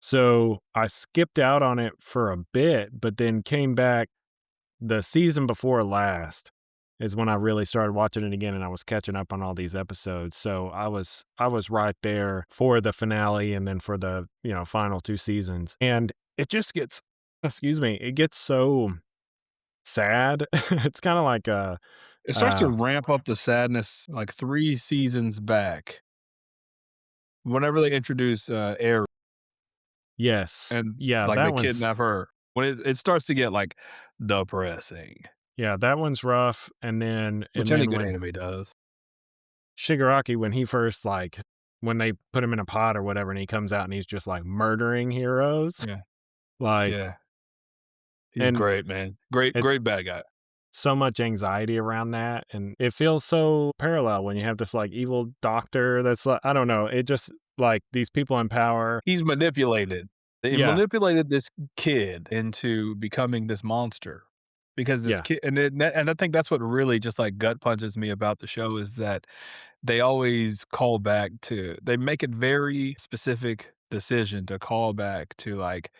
Speaker 3: So I skipped out on it for a bit, but then came back the season before last is when I really started watching it again, and I was catching up on all these episodes. So I was right there for the finale and then for the, final 2 seasons. And it just gets excuse me, it gets so sad. It's kinda like a
Speaker 2: It starts to
Speaker 3: uh
Speaker 2: ramp up the sadness, like, 3 seasons back, whenever they introduce, Air
Speaker 3: yes.
Speaker 2: and,
Speaker 3: Yeah,
Speaker 2: like, they
Speaker 3: that one's
Speaker 2: kidnap her. When it starts to get, like, depressing,
Speaker 3: yeah, that one's rough, and then
Speaker 2: which any good
Speaker 3: when
Speaker 2: anime does.
Speaker 3: Shigaraki, when he first, when they put him in a pod or whatever, and he comes out and he's just, like, murdering heroes,
Speaker 2: Yeah,
Speaker 3: like
Speaker 2: yeah. He's
Speaker 3: and
Speaker 2: great, man. Great
Speaker 3: it's
Speaker 2: great bad guy.
Speaker 3: so much anxiety around that, and it feels so parallel when you have this, like, evil doctor that's like I don't know, it just like, these people in power.
Speaker 2: He's manipulated. They
Speaker 3: Yeah,
Speaker 2: manipulated this kid into becoming this monster because this
Speaker 3: yeah,
Speaker 2: kid and I think that's what really just, like, gut punches me about the show is that they always call back to they make it very specific decision to call back to, like,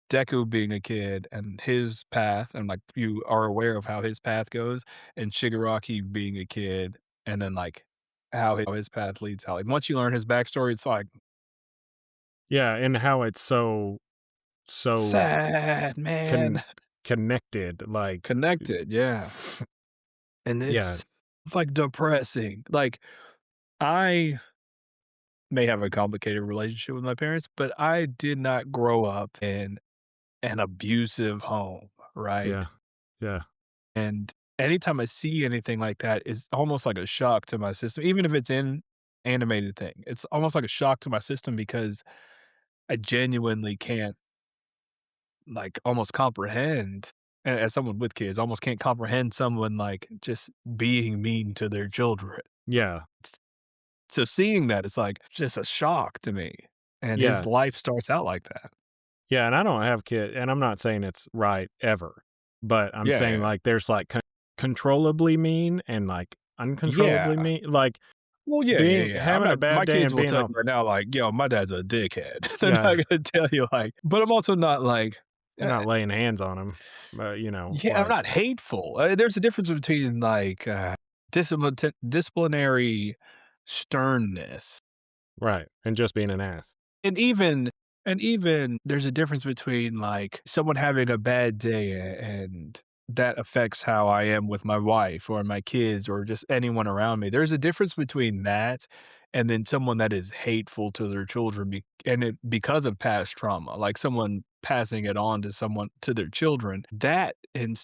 Speaker 2: Deku being a kid and his path, and, like, you are aware of how his path goes, and Shigaraki being a kid, and then, like, how his path leads out. Like, once you learn his backstory, it's, like,
Speaker 3: yeah, and how it's so
Speaker 2: sad, man.
Speaker 3: con connected, like
Speaker 2: Connected, yeah, and
Speaker 3: yeah,
Speaker 2: it's, like, depressing. Like, I may have a complicated relationship with my parents, but I did not grow up in an abusive home, right?
Speaker 3: yeah, yeah,
Speaker 2: And anytime I see anything like that, it's almost like a shock to my system, even if it's in animated thing. It's almost like a shock to my system because I genuinely can't, like, almost comprehend as someone with kids, almost can't comprehend someone, like, just being mean to their children.
Speaker 3: yeah,
Speaker 2: So seeing that, it's, like, just a shock to me, and his
Speaker 3: yeah,
Speaker 2: life starts out like that.
Speaker 3: yeah, and I don't have kids, and I'm not saying it's right ever, but I'm
Speaker 2: Yeah,
Speaker 3: saying,
Speaker 2: yeah.
Speaker 3: like, there's, like, controllably mean and, like, uncontrollably
Speaker 2: Yeah.
Speaker 3: mean, like,
Speaker 2: Well, yeah, yeah,
Speaker 3: being
Speaker 2: yeah. I'm
Speaker 3: having a
Speaker 2: not
Speaker 3: bad
Speaker 2: my
Speaker 3: day
Speaker 2: kids
Speaker 3: and
Speaker 2: will
Speaker 3: being
Speaker 2: tell you
Speaker 3: all
Speaker 2: right now, like, "Yo, my dad's a dickhead." They're
Speaker 3: yeah,
Speaker 2: not gonna tell you, like but I'm also not like,
Speaker 3: you're
Speaker 2: uh,
Speaker 3: not laying hands on them,
Speaker 2: yeah, I'm
Speaker 3: like
Speaker 2: not hateful. There's a difference between, like, disciplinary sternness.
Speaker 3: Right, and just being an ass.
Speaker 2: And even there's a difference between, like, someone having a bad day and that affects how I am with my wife or my kids or just anyone around me. There's a difference between that and then someone that is hateful to their children because of past trauma, like someone passing it on to someone to their children. That and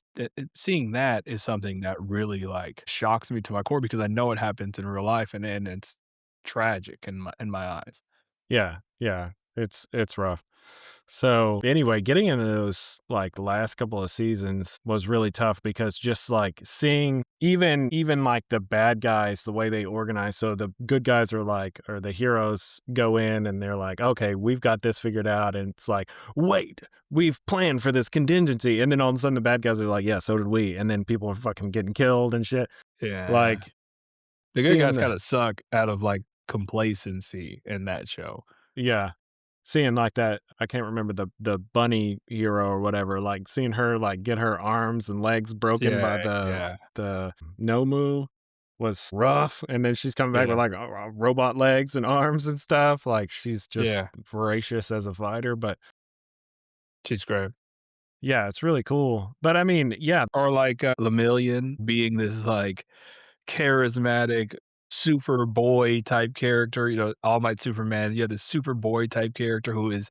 Speaker 2: seeing that is something that really, like, shocks me to my core because I know it happens in real life and it's tragic in my eyes.
Speaker 3: Yeah, yeah, it's rough. So, anyway, getting into those, like, last couple of seasons was really tough because just, like, seeing even, like, the bad guys, the way they organize, so the good guys are like or the heroes go in and they're like, "Okay, we've got this figured out," and it's like, "Wait, we've planned for this contingency," and then all of a sudden the bad guys are like, "Yeah, so did we," and then people are fucking getting killed and shit.
Speaker 2: Yeah.
Speaker 3: Like,
Speaker 2: The good
Speaker 3: seeing
Speaker 2: guys
Speaker 3: the
Speaker 2: kinda suck out of, like, complacency in that show.
Speaker 3: Yeah. Seeing like that I can't remember the bunny hero or whatever, like, seeing her, like, get her arms and legs broken
Speaker 2: Yeah,
Speaker 3: by
Speaker 2: yeah,
Speaker 3: the Nomu was rough, and then she's coming back with,
Speaker 2: yeah,
Speaker 3: like, robot legs and arms and stuff, like, she's just
Speaker 2: yeah.
Speaker 3: voracious as a fighter, but
Speaker 2: She's great.
Speaker 3: yeah, it's really cool. But, I mean, yeah,
Speaker 2: Or like, Lemillion being this, like, charismatic super boy type character, All Might Superman, you have this super boy type character who is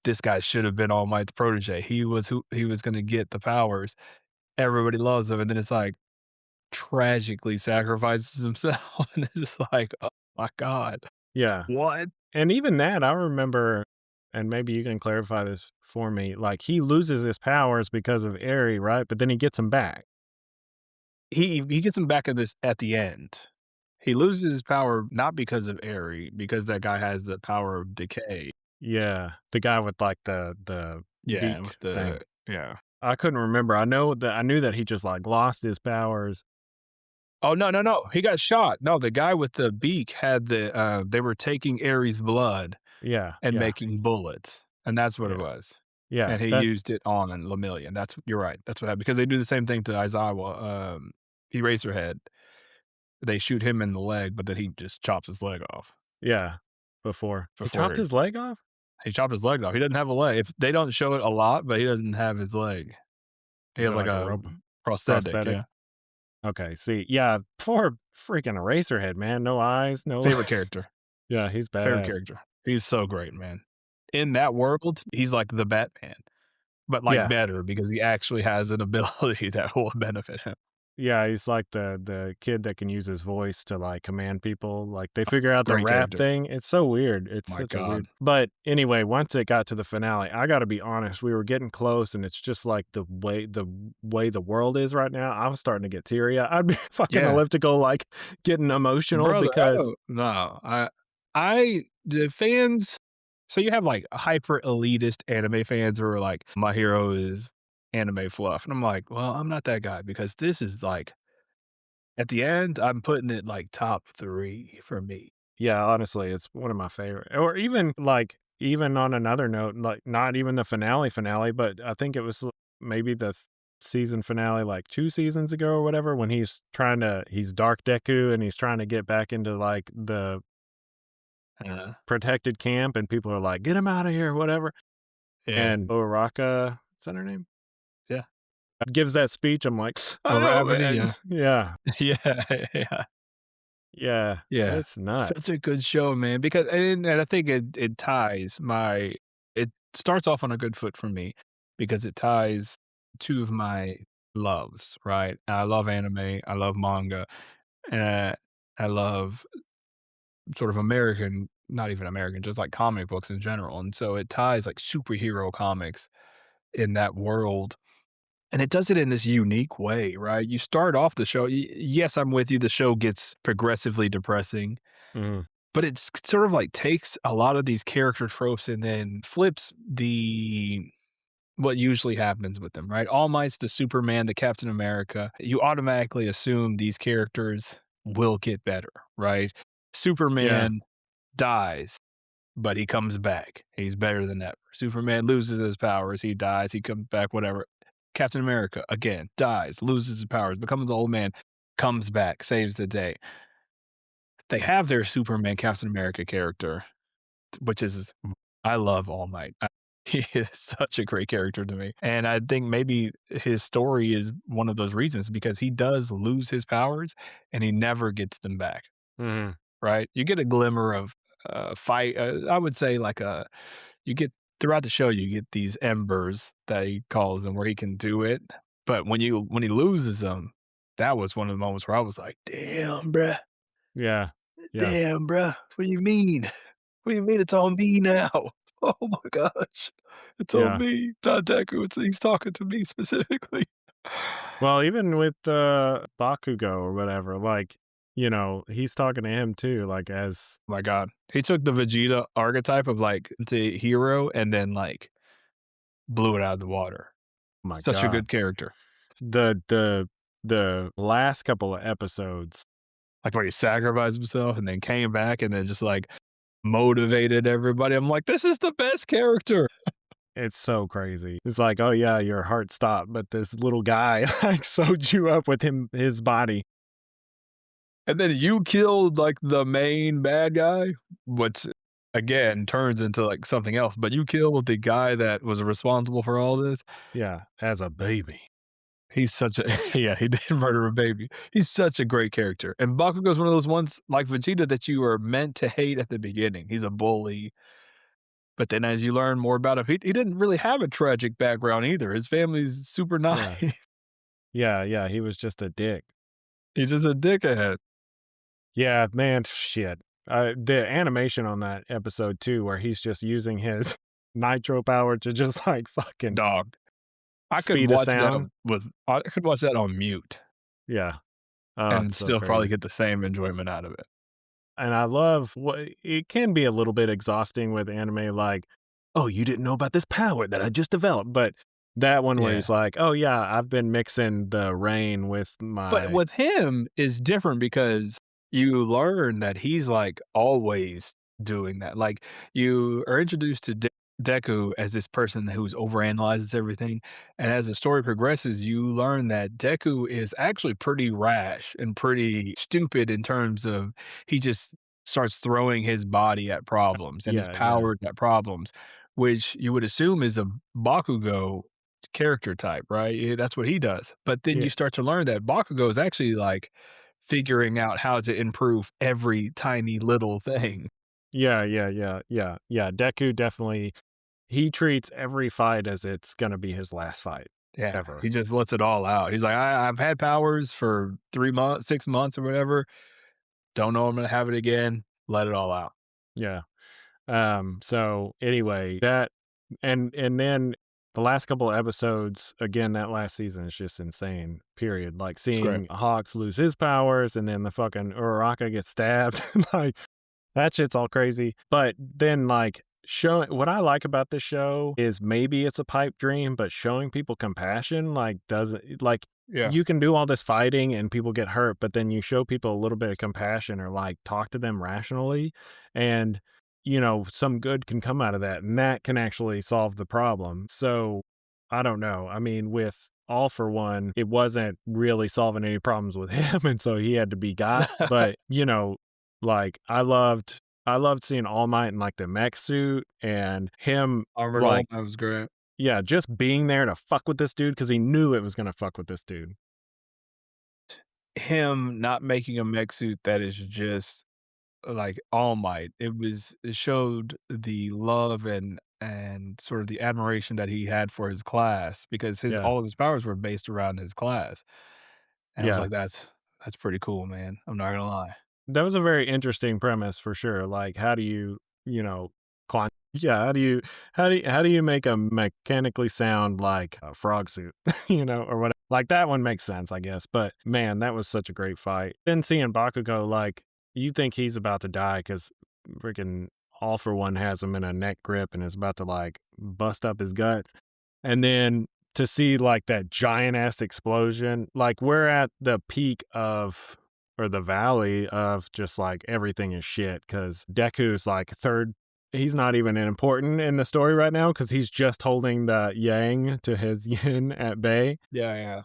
Speaker 2: this guy should have been All Might's protege. He was gonna get the powers. Everybody loves him, and then it's like, tragically sacrifices himself, and it's just like, "Oh my god.
Speaker 3: yeah.
Speaker 2: What?"
Speaker 3: And even that, I remember and maybe you can clarify this for me, like, he loses his powers because of Eri, right? But then he gets them back.
Speaker 2: He gets him back at the end. He loses his power not because of Eri, because that guy has the power of decay.
Speaker 3: Yeah, the guy with, like, the
Speaker 2: Yeah, with
Speaker 3: beak thing.
Speaker 2: the yeah.
Speaker 3: I couldn't remember. I knew that he just, like, lost his powers.
Speaker 2: Oh, no, no, no, he got shot. No, the guy with the beak had they were taking Eri's blood
Speaker 3: Yeah,
Speaker 2: and
Speaker 3: yeah,
Speaker 2: making bullets, and that's what it
Speaker 3: yeah,
Speaker 2: was,
Speaker 3: yeah,
Speaker 2: and he
Speaker 3: that
Speaker 2: used it on Lemillion. You're right, that's what happened, because they do the same thing to Aizawa, Eraser Head. They shoot him in the leg, but then he just chops his leg off
Speaker 3: yeah, before. He chopped
Speaker 2: before
Speaker 3: his leg off?
Speaker 2: he chopped his leg off. He doesn't have a leg. If they don't show it a lot, but he doesn't have his leg. He
Speaker 3: Is
Speaker 2: has
Speaker 3: it
Speaker 2: like
Speaker 3: like a
Speaker 2: a
Speaker 3: rope
Speaker 2: prosthetic,
Speaker 3: prosthetic?
Speaker 2: yeah.
Speaker 3: Okay, see, yeah, poor freaking Eraserhead, man, no eyes, no
Speaker 2: Favorite character,
Speaker 3: Yeah, he's
Speaker 2: favorite
Speaker 3: badass.
Speaker 2: character. He's so great, man. In that world, he's like the Batman, but like
Speaker 3: Yeah.
Speaker 2: better because he actually has an ability that will benefit him.
Speaker 3: Yeah, he's like the kid that can use his voice to, like, command people, like, they figure out the
Speaker 2: Great
Speaker 3: rap
Speaker 2: character.
Speaker 3: thing, it's so weird, it's
Speaker 2: My
Speaker 3: such a
Speaker 2: god.
Speaker 3: weird but, anyway, once it got to the finale, I gotta be honest, we were getting close, and it's just like the way the world is right now, I was starting to get teary-eyed, I'd be fucking
Speaker 2: Yeah.
Speaker 3: elliptical, like, getting emotional
Speaker 2: Brother, I
Speaker 3: because
Speaker 2: don't no, the fans so you have, like, hyper elitist anime fans who are like, "My hero is anime fluff," and I'm like, "Well, I'm not that guy because this is, like" at the end, I'm putting it, like, top 3 for me.
Speaker 3: yeah, honestly, it's one of my favorite or even, like even on another note, like, not even the finale, but I think it was maybe the season finale, like, 2 seasons ago or whatever when he's Dark Deku and he's trying to get back into, like, the
Speaker 2: Uh,
Speaker 3: protected camp, and people are like, "Get him out of here," whatever,
Speaker 2: yeah,
Speaker 3: and Uraraka is that her name?
Speaker 2: yeah.
Speaker 3: Gives that speech, I'm like, "I know,
Speaker 2: Gravity,
Speaker 3: man."
Speaker 2: yeah.
Speaker 3: Yeah,
Speaker 2: Yeah, yeah.
Speaker 3: yeah,
Speaker 2: Yeah.
Speaker 3: it's
Speaker 2: Such
Speaker 3: nuts.
Speaker 2: a good show, man, because and I think it ties my it starts off on a good foot for me because it ties 2 of my loves, right? I love anime, I love manga, and I love sort of American not even American, just like comic books in general, and so it ties, like, superhero comics in that world, and it does it in this unique way, right? You start off the show yes, I'm with you, the show gets progressively depressing,
Speaker 3: Mhm.
Speaker 2: but it's sort of like takes a lot of these character tropes and then flips what usually happens with them, right? All Might's the Superman, the Captain America. You automatically assume these characters will get better, right?
Speaker 3: Yeah,
Speaker 2: Superman dies, but he comes back. He's better than ever. Superman loses his powers, he dies, he comes back, whatever. Captain America, again, dies, loses his powers, becomes an old man, comes back, saves the day. They have their Superman Captain America character, which is I love All Might. He is such a great character to me, and I think maybe his story is one of those reasons because he does lose his powers and he never gets them back,
Speaker 3: Mhm.
Speaker 2: right? You get a glimmer of, fight I would say like a you get throughout the show, you get these embers that he calls them where he can do it, but when he loses them, that was one of the moments where I was like, "Damn, bruh.
Speaker 3: Yeah. Yeah.
Speaker 2: Damn, bruh. What do you mean? What do you mean it's on me now? Oh my gosh. It's on
Speaker 3: Yeah.
Speaker 2: me. Not Deku. He's talking to me specifically."
Speaker 3: Well, even with, Bakugo or whatever, like, he's talking to him too, like, as
Speaker 2: My god. He took the Vegeta archetype of, like, the hero and then, like, blew it out of the water.
Speaker 3: my
Speaker 2: Such a
Speaker 3: god.
Speaker 2: good character.
Speaker 3: The last couple of episodes,
Speaker 2: Like, when he sacrificed himself and then came back and then just, like, motivated everybody. I'm like, "This is the best character."
Speaker 3: it's so crazy. It's like, "Oh, yeah, your heart stopped, but this little guy, like, sewed you up with his body."
Speaker 2: And then you killed, like, the main bad guy, which, again, turns into, like, something else, but you killed the guy that was responsible for all this.
Speaker 3: Yeah, as a baby.
Speaker 2: He's such a yeah, he did murder a baby. He's such a great character, and Bakugo's one of those ones, like Vegeta, that you are meant to hate at the beginning. He's a bully, but then as you learn more about him, he didn't really have a tragic background either. His family's super
Speaker 3: Yeah.
Speaker 2: nice.
Speaker 3: Yeah, yeah, he was just a dick.
Speaker 2: He's just a dickhead.
Speaker 3: Yeah, man, shit. The animation on that episode too, where he's just using his nitro power to just, like, fucking
Speaker 2: Dog.
Speaker 3: speed of sound.
Speaker 2: I could watch that on mute
Speaker 3: Yeah. Oh,
Speaker 2: and
Speaker 3: it's so
Speaker 2: still probably
Speaker 3: crazy.
Speaker 2: get the same enjoyment out of it.
Speaker 3: And I love what it can be a little bit exhausting with anime, like, "Oh, you didn't know about this power that I just developed," but that one where
Speaker 2: Yeah.
Speaker 3: he's like, "Oh, yeah, I've been mixing the rain with
Speaker 2: But
Speaker 3: my."
Speaker 2: with him is different because you learn that he's, like, always doing that. Like, you are introduced to Deku as this person who's overanalyzes everything, and as the story progresses, you learn that Deku is actually pretty rash and pretty stupid in terms of he just starts throwing his body at problems and his
Speaker 3: Yeah, yeah.
Speaker 2: powers at problems, which you would assume is a Bakugo character type, right? Yeah, that's what he does. But then
Speaker 3: Yeah.
Speaker 2: you start to learn that Bakugo is actually like figuring out how to improve every tiny little thing.
Speaker 3: Yeah, yeah, yeah, yeah, yeah, Deku definitely he treats every fight as it's gonna be his last fight
Speaker 2: Yeah,
Speaker 3: ever.
Speaker 2: he just lets it all out. He's like, I've had powers for 3 months, 6 months, or whatever. Don't know I'm gonna have it again. Let it all out."
Speaker 3: Yeah. So anyway, that and then the last couple of episodes, again, that last season is just insane, period. Like
Speaker 2: It's great.
Speaker 3: seeing Hawks lose his powers and then the fucking Uraraka get stabbed. Like that shit's all crazy. But then like showing what I like about this show is maybe it's a pipe dream, but showing people compassion like doesn't like
Speaker 2: Yeah.
Speaker 3: you can do all this fighting and people get hurt, but then you show people a little bit of compassion or like talk to them rationally and some good can come out of that and that can actually solve the problem. So I don't know. I mean, with All for One, it wasn't really solving any problems with him, and so he had to be got. But like I loved seeing All Might in like the mech suit and him
Speaker 2: Armored All,
Speaker 3: like
Speaker 2: that was great.
Speaker 3: yeah, just being there to fuck with this dude because he knew it was gonna fuck with this dude.
Speaker 2: Him not making a mech suit that is just like All Might. It showed the love and sort of the admiration that he had for his class because his
Speaker 3: Yeah,
Speaker 2: all of his powers were based around his class. And I was
Speaker 3: yeah.
Speaker 2: like, that's pretty cool, man. I'm not gonna lie.
Speaker 3: That was a very interesting premise for sure. Like, how do you, yeah, how do you make a mechanically sound like a frog suit, or whatever? Like that one makes sense, I guess. But man, that was such a great fight. Then seeing Bakugo, like, you think he's about to die because freaking All for One has him in a neck grip and is about to like bust up his guts. And then to see like that giant ass explosion, like we're at the peak of or the valley of just like everything is shit because Deku's like third. He's not even important in the story right now because he's just holding the yang to his yin at bay.
Speaker 2: Yeah, yeah.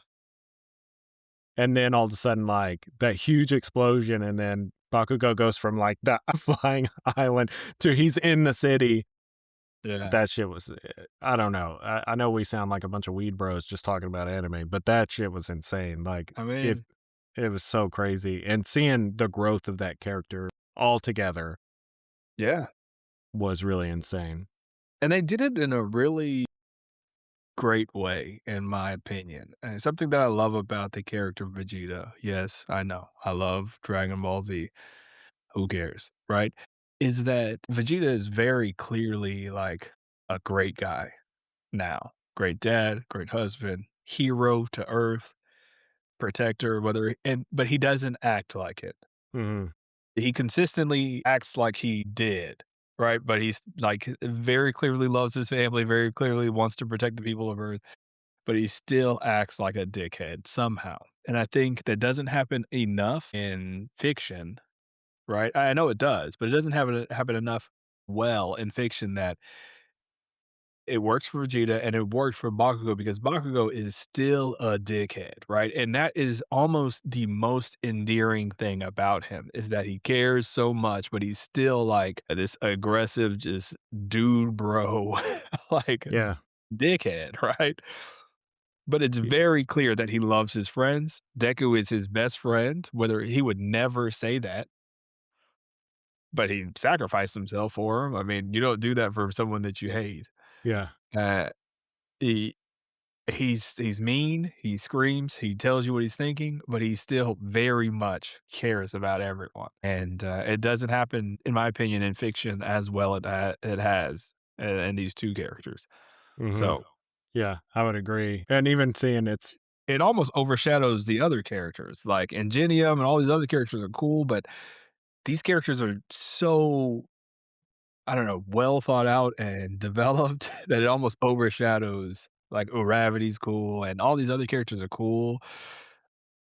Speaker 3: And then all of a sudden, like that huge explosion, and then Bakugo goes from, like, the flying island to he's in the city.
Speaker 2: Yeah.
Speaker 3: That shit was, I don't know. I know we sound like a bunch of weed bros just talking about anime, but that shit was insane. Like,
Speaker 2: I
Speaker 3: if
Speaker 2: mean,
Speaker 3: it was so crazy, and seeing the growth of that character all together
Speaker 2: yeah.
Speaker 3: was really insane.
Speaker 2: And they did it in a really great way, in my opinion. And something that I love about the character Vegeta, yes, I know, I love Dragon Ball Z. Who cares, right? Is that Vegeta is very clearly like a great guy now. Great dad, great husband, hero to Earth, protector, whether and but he doesn't act like it.
Speaker 3: Mhm.
Speaker 2: He consistently acts like he did, right? But he's like very clearly loves his family, very clearly wants to protect the people of Earth, but he still acts like a dickhead somehow. And I think that doesn't happen enough in fiction, right? I know it does, but it doesn't happen enough well in fiction that it works for Vegeta and it worked for Bakugo because Bakugo is still a dickhead, right? And that is almost the most endearing thing about him is that he cares so much, but he's still like this aggressive, just dude bro, like
Speaker 3: Yeah.
Speaker 2: dickhead, right? But it's
Speaker 3: Y
Speaker 2: very clear that he loves his friends. Deku is his best friend, whether he would never say that, but he sacrificed himself for him. I mean, you don't do that for someone that you hate.
Speaker 3: yeah.
Speaker 2: Uh, he he's mean, he screams, he tells you what he's thinking, but he still very much cares about everyone, and, it doesn't happen, in my opinion, in fiction as well it has in these 2 characters.
Speaker 3: Mhm.
Speaker 2: So,
Speaker 3: Yeah, I would agree. And even seeing it's
Speaker 2: it almost overshadows the other characters, like Ingenium and all these other characters are cool, but these characters are so, I don't know, well thought out and developed that it almost overshadows, like, Uravity's cool and all these other characters are cool,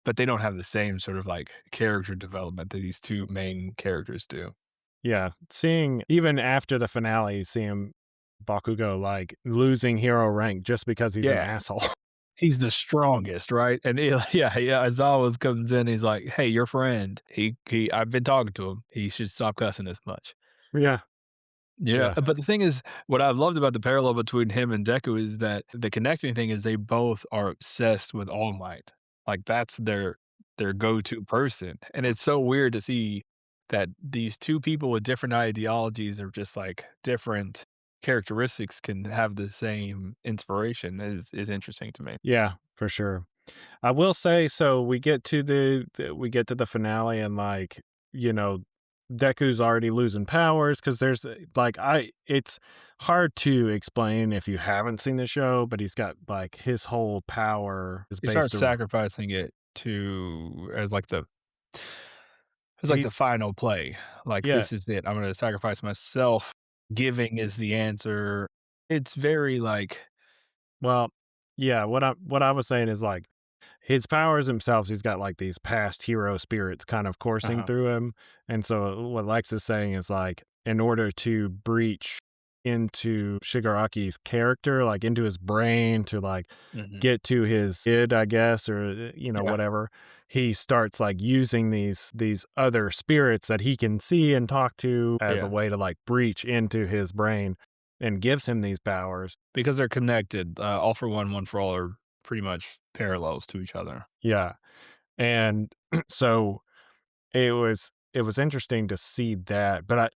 Speaker 2: but they don't have the same sort of, like, character development that these 2 main characters do.
Speaker 3: yeah, seeing even after the finale, seeing Bakugo, like, losing hero rank just because he's an
Speaker 2: Yeah,
Speaker 3: asshole.
Speaker 2: he's the strongest, right? And yeah, Aizawa comes in, he's like, "Hey, your friend, I've been talking to him, he should stop cussing as much."
Speaker 3: Yeah,
Speaker 2: Yeah,
Speaker 3: yeah,
Speaker 2: but the thing is, what I've loved about the parallel between him and Deku is that the connecting thing is they both are obsessed with All Might. Like that's their go-to person. And it's so weird to see that these 2 people with different ideologies or just like different characteristics can have the same inspiration is interesting to me.
Speaker 3: yeah, for sure. I will say, so we get to we get to the finale and, like, you know, Deku's already losing powers because there's, like, it's hard to explain if you haven't seen the show, but he's got, like, his whole power is
Speaker 2: He
Speaker 3: based
Speaker 2: starts
Speaker 3: around
Speaker 2: sacrificing it to as like the
Speaker 3: he's
Speaker 2: final play. Like,
Speaker 3: yeah,
Speaker 2: this is it. I'm gonna sacrifice myself. Giving is the answer. It's very like
Speaker 3: well, yeah, what I was saying is, like, his powers himself, he's got, like, these past hero spirits kind of coursing
Speaker 2: uh-huh,
Speaker 3: through him, and so what Lex is saying is, like, in order to breach into Shigaraki's character, like, into his brain to, like,
Speaker 2: mhm,
Speaker 3: get to his id, I guess, or,
Speaker 2: yeah,
Speaker 3: whatever, he starts, like, using these other spirits that he can see and talk to as a
Speaker 2: yeah,
Speaker 3: way to, like, breach into his brain and gives him these powers.
Speaker 2: because they're connected. All for one for all are pretty much parallels to each other.
Speaker 3: Yeah, and so it was interesting to see that, but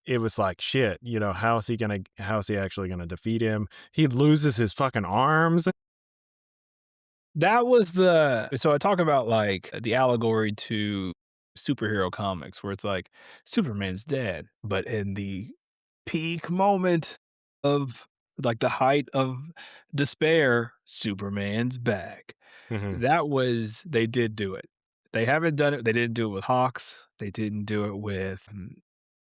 Speaker 3: it was like, shit, how is he actually gonna defeat him? He loses his fucking arms.
Speaker 2: That was the so I talk about, like, the allegory to superhero comics where it's like, Superman's dead, but in the peak moment of, like, the height of despair, Superman's back.
Speaker 3: Mhm,
Speaker 2: That was they did do it. They haven't done it they didn't do it with Hawks, they didn't do it with,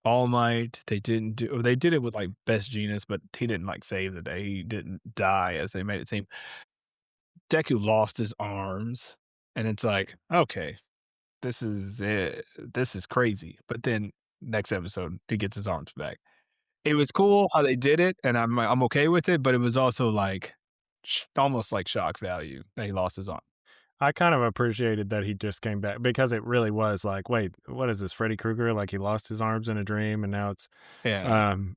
Speaker 2: All Might, they did it with, like, Best Jeanist, but he didn't, like, save the day, he didn't die as they made it seem. Deku lost his arms, and it's like, "Okay, this is it. This is crazy." But then next episode, he gets his arms back. It was cool how they did it, and I'm okay with it, but it was also like almost like shock value that he lost his arm.
Speaker 3: I kind of appreciated that he just came back because it really was like, wait, what is this, Freddy Krueger? Like he lost his arms in a dream and now it's
Speaker 2: Yeah.
Speaker 3: um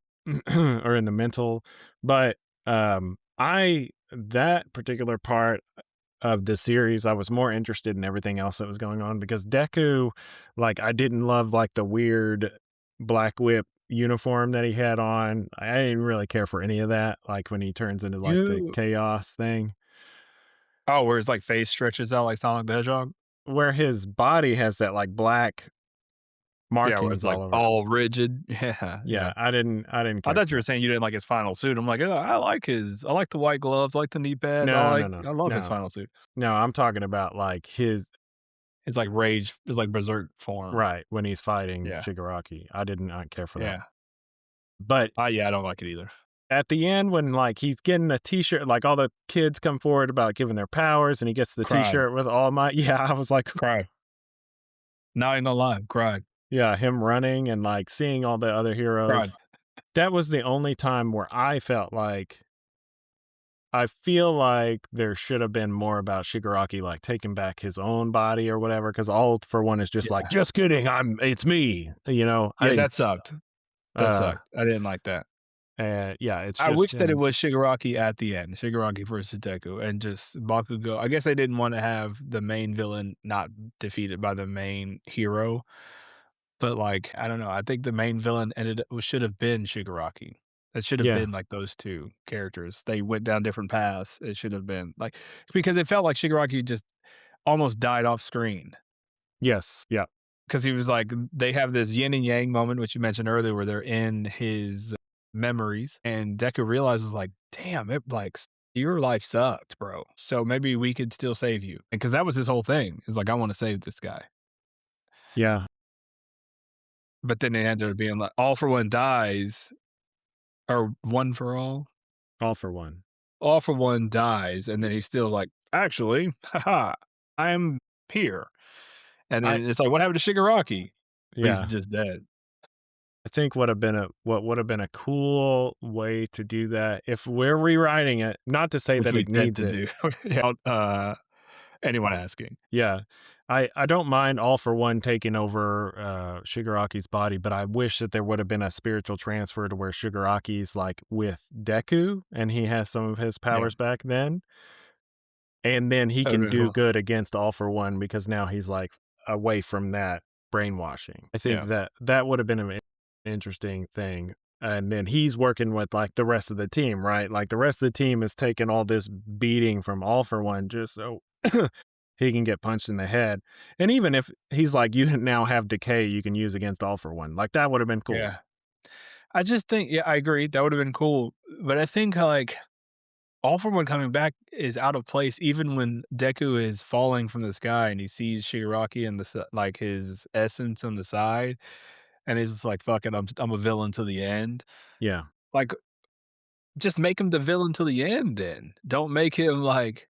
Speaker 3: or in the mental. But I that particular part of the series, I was more interested in everything else that was going on because Deku, like I didn't love like the weird Black Whip uniform that he had on. I didn't really care for any of that. Like when he turns into like the
Speaker 2: You
Speaker 3: chaos thing.
Speaker 2: Oh, where his, like, face stretches out like Sonic the Hedgehog?
Speaker 3: Where his body has that, like, black
Speaker 2: Yeah, where it's,
Speaker 3: markings
Speaker 2: like,
Speaker 3: all over it.
Speaker 2: all rigid. Yeah,
Speaker 3: Yeah,
Speaker 2: yeah.
Speaker 3: I didn't
Speaker 2: I
Speaker 3: care
Speaker 2: thought
Speaker 3: for
Speaker 2: you were
Speaker 3: that.
Speaker 2: saying you didn't like his final suit. I'm like, I like the white gloves, I like the knee pads,
Speaker 3: No, no, no,
Speaker 2: I love his
Speaker 3: no.
Speaker 2: final suit.
Speaker 3: No, I'm talking about, like, his
Speaker 2: His, like, berserk form.
Speaker 3: right, when he's fighting
Speaker 2: Yeah,
Speaker 3: Shigaraki. I did not care for that.
Speaker 2: yeah.
Speaker 3: But
Speaker 2: Yeah, I don't like it either.
Speaker 3: at the end, when, like, he's getting a T-shirt, like, all the kids come forward about giving their powers, and he gets the
Speaker 2: Cried,
Speaker 3: T-shirt with All Might. Yeah, I was like
Speaker 2: cried. Not even gonna lie, cried,
Speaker 3: yeah, him running and, like, seeing all the other
Speaker 2: cried.
Speaker 3: heroes. That was the only time where I felt like I feel like there should have been more about Shigaraki, like, taking back his own body or whatever. Because All For One is just like,
Speaker 2: Yeah.
Speaker 3: "Just kidding, it's me," you know? I
Speaker 2: Yeah,
Speaker 3: didn't
Speaker 2: that
Speaker 3: care for
Speaker 2: sucked.
Speaker 3: that.
Speaker 2: That sucked. I didn't like that.
Speaker 3: Yeah, it's
Speaker 2: I wish
Speaker 3: just
Speaker 2: that it
Speaker 3: him.
Speaker 2: was Shigaraki at the end, Shigaraki versus Deku, and just Bakugo. I guess they didn't wanna have the main villain not defeated by the main hero, but, like, I don't know, I think the main villain ended up should have been Shigaraki. It should have
Speaker 3: Yeah.
Speaker 2: been, like, those 2 characters. They went down different paths. It should have been, like because it felt like Shigaraki just almost died off screen.
Speaker 3: Yes, yeah,
Speaker 2: 'Cause he was like they have this yin and yang moment, which you mentioned earlier, where they're in his memories, and Deku realizes like, "Damn, it like, your life sucked, bro. So maybe we could still save you." And 'cause that was his whole thing. It's like, "I wanna save this guy."
Speaker 3: yeah,
Speaker 2: But then it ended up being like, All for One dies, or One for All?
Speaker 3: All For One.
Speaker 2: All for One dies, and then he's still like, "Actually, haha, I'm here." And
Speaker 3: I
Speaker 2: then it's like, "What happened to Shigaraki?" He's
Speaker 3: yeah,
Speaker 2: just dead.
Speaker 3: I think what would have been a cool way to do that if we're rewriting it, not to say
Speaker 2: Which
Speaker 3: that
Speaker 2: we
Speaker 3: it
Speaker 2: tend
Speaker 3: needs
Speaker 2: to
Speaker 3: it.
Speaker 2: do without, anyone asking.
Speaker 3: Yeah. I don't mind All For One taking over, Shigaraki's body, but I wish that there would have been a spiritual transfer to where Shigaraki's, like, with Deku, and he has some of his
Speaker 2: Yeah,
Speaker 3: powers back then, and then he
Speaker 2: that would've
Speaker 3: can
Speaker 2: been
Speaker 3: do
Speaker 2: cool.
Speaker 3: good against All For One because now he's, like, away from that brainwashing. I think
Speaker 2: Yeah,
Speaker 3: that that would have been an interesting thing, and then he's working with, like, the rest of the team, right? Like, the rest of the team is taking all this beating from All For One just so he can get punched in the head, and even if he's like, "You now have decay you can use against All For One," like, that would have been cool.
Speaker 2: yeah. I just think yeah, I agree, that would've been cool, but I think, like, All for One coming back is out of place even when Deku is falling from the sky and he sees Shigaraki and like, his essence on the side, and he's just like, "Fuck it, I'm a villain to the end."
Speaker 3: Yeah.
Speaker 2: Like, just make him the villain to the end then. Don't make him, like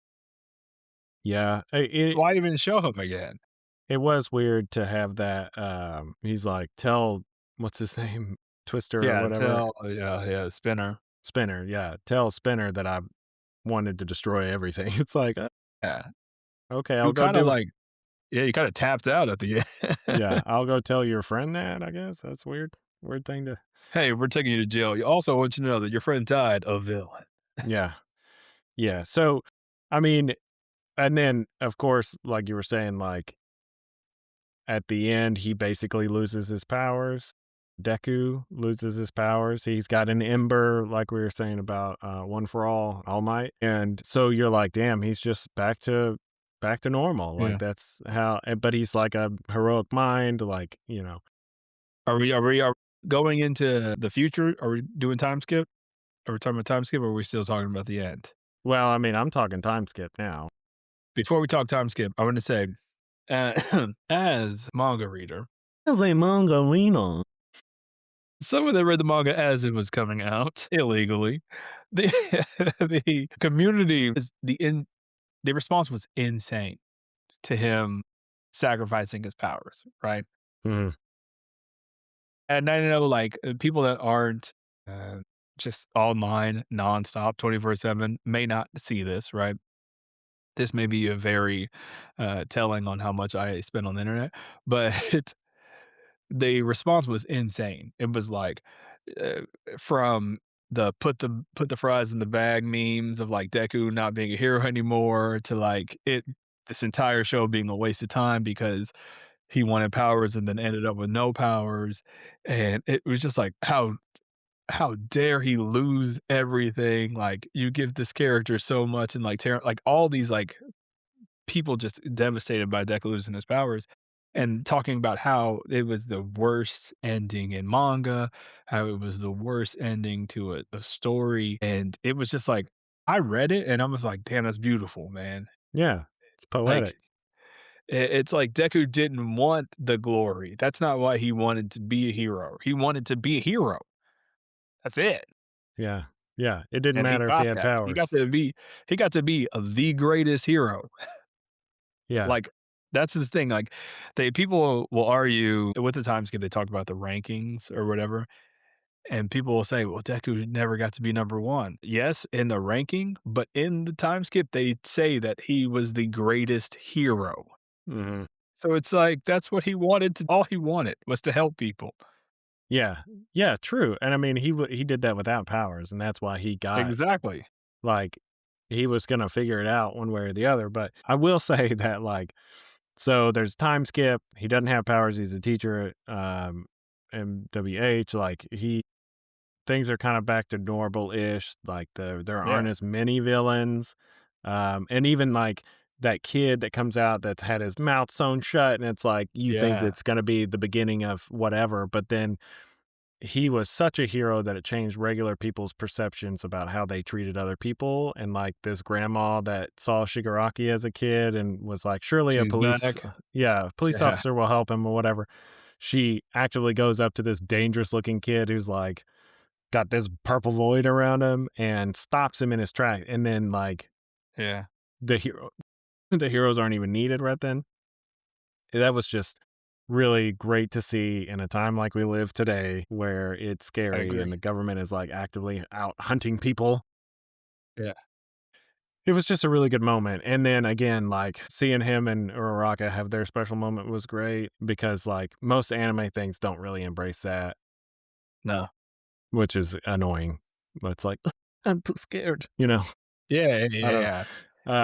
Speaker 3: Yeah, it
Speaker 2: why even show him again?
Speaker 3: it was weird to have that, he's like, "Tell" what's his name? Twister or
Speaker 2: Yeah,
Speaker 3: whatever?
Speaker 2: tell yeah, yeah, Spinner.
Speaker 3: Spinner, yeah, "Tell Spinner that I wanted to destroy everything." It's like,
Speaker 2: Yeah.
Speaker 3: Okay, I'll
Speaker 2: Who
Speaker 3: go
Speaker 2: kinda,
Speaker 3: do"
Speaker 2: like yeah, he kinda tapped out at the
Speaker 3: Yeah,
Speaker 2: end.
Speaker 3: "I'll go tell your friend that," I guess? That's weird. Weird thing to
Speaker 2: "Hey, we're taking you to jail. You also want you to know that your friend died a villain."
Speaker 3: Yeah, yeah, so, I mean and then, of course, like you were saying, like at the end, he basically loses his powers. Deku loses his powers. He's got an ember, like we were saying about One for All Might, and so you're like, damn, he's just back to normal. Like
Speaker 2: Yeah.
Speaker 3: that's how. But he's like a heroic mind, like
Speaker 2: Are we going into the future? Are we doing time skip? Are we talking about time skip, or are we still talking about the end?
Speaker 3: Well, I mean, I'm talking time skip now.
Speaker 2: Before we talk time skip, I wanna say, as manga reader,
Speaker 3: As a mangarino.
Speaker 2: someone that read the manga as it was coming out illegally, the the community is the response was insane to him sacrificing his powers, right?
Speaker 3: Mhm.
Speaker 2: And I know, like, people that aren't, uh, just online nonstop 24/7 may not see this, right? This may be a very, telling on how much I spend on the internet, but the response was insane. It was like, uh, from the put the fries in the bag memes of, like, Deku not being a hero anymore to, like, this entire show being a waste of time because he wanted powers and then ended up with no powers, and it was just like, how dare he lose everything, like, you give this character so much and, like, all these, like, people just devastated by Deku losing his powers and talking about how it was the worst ending in manga, how it was the worst ending to a story, and it was just like I read it and I was like, "Damn, that's beautiful, man."
Speaker 3: Yeah, it's
Speaker 2: Like,
Speaker 3: poetic.
Speaker 2: it's like Deku didn't want the glory. That's not why he wanted to be a hero. He wanted to be a hero. That's it.
Speaker 3: Yeah, yeah, it didn't
Speaker 2: And he
Speaker 3: matter if he
Speaker 2: got
Speaker 3: had
Speaker 2: that.
Speaker 3: powers.
Speaker 2: He got to be the greatest hero.
Speaker 3: Yeah,
Speaker 2: Like, that's the thing, like, people will argue with the time skip, they talk about the rankings or whatever, and people will say, "Well, Deku never got to be number 1." Yes, in the ranking, but in the time skip, they say that he was the greatest hero.
Speaker 3: mhm.
Speaker 2: So it's like, that's what he wanted to all he wanted was to help people.
Speaker 3: Yeah, yeah, true, and I mean, he did that without powers, and that's why he got
Speaker 2: Exactly.
Speaker 3: like, he was gonna figure it out one way or the other, but I will say that, like, so there's time skip, he doesn't have powers, he's a teacher at, MWH, like, he things are kinda back to normal-ish, like, there aren't
Speaker 2: Yeah.
Speaker 3: as many villains, and even, like, that kid that comes out that had his mouth sewn shut, and it's like, you think
Speaker 2: Yeah.
Speaker 3: it's gonna be the beginning of whatever, but then he was such a hero that it changed regular people's perceptions about how they treated other people, and, like, this grandma that saw Shigaraki as a kid and was like, "Surely a
Speaker 2: She's
Speaker 3: police"
Speaker 2: back.
Speaker 3: yeah, "a police
Speaker 2: Yeah.
Speaker 3: officer will help him," or whatever. She actively goes up to this dangerous-looking kid who's, like, got this purple void around him and stops him in his track, and then, like,
Speaker 2: Yeah.
Speaker 3: the hero the heroes aren't even needed right then. That was just really great to see in a time like we live today where it's
Speaker 2: I
Speaker 3: scary and
Speaker 2: agree.
Speaker 3: the government is, like, actively out hunting people.
Speaker 2: Yeah.
Speaker 3: It was just a really good moment, and then again, like, seeing him and Uraraka have their special moment was great because, like, most anime things don't really embrace that,
Speaker 2: No.
Speaker 3: which is annoying. But it's like, "I'm too scared," you know?
Speaker 2: Yeah, yeah,
Speaker 3: I
Speaker 2: yeah,
Speaker 3: don't
Speaker 2: yeah.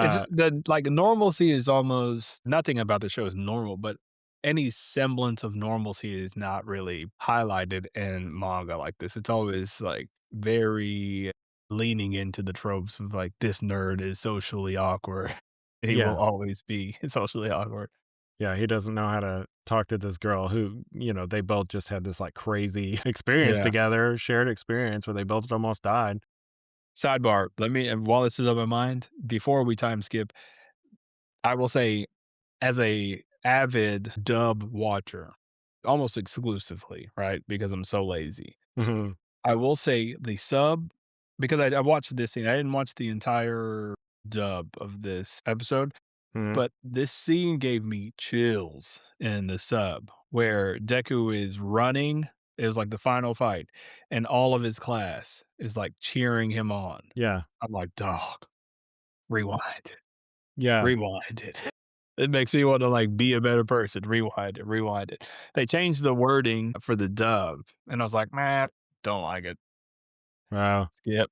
Speaker 2: It's
Speaker 3: uh,
Speaker 2: the like, normalcy is almost nothing about the show is normal, but any semblance of normalcy is not really highlighted in manga like this. It's always, like, very leaning into the tropes of, like, this nerd is socially awkward. He will
Speaker 3: yeah.
Speaker 2: always be socially awkward.
Speaker 3: Yeah, he doesn't know how to talk to this girl who, they both just had this, like, crazy experience
Speaker 2: Yeah.
Speaker 3: together, shared experience where they both almost died.
Speaker 2: Sidebar, let me and while this is on my mind, before we time skip, I will say, as a avid dub watcher, almost exclusively, right? Because I'm so lazy.
Speaker 3: Mhm,
Speaker 2: I will say the sub because I watched this scene. I didn't watch the entire dub of this episode,
Speaker 3: mhm.
Speaker 2: but this scene gave me chills in the sub where Deku is running. It was like the final fight, and all of his class is like cheering him on.
Speaker 3: Yeah,
Speaker 2: I'm like, dog, rewind.
Speaker 3: yeah.
Speaker 2: Rewind it. It makes me wanna, like, be a better person. Rewind it, rewind it. They changed the wording for the dub, and I was like, "Man, don't like it."
Speaker 3: Wow.
Speaker 2: Yep.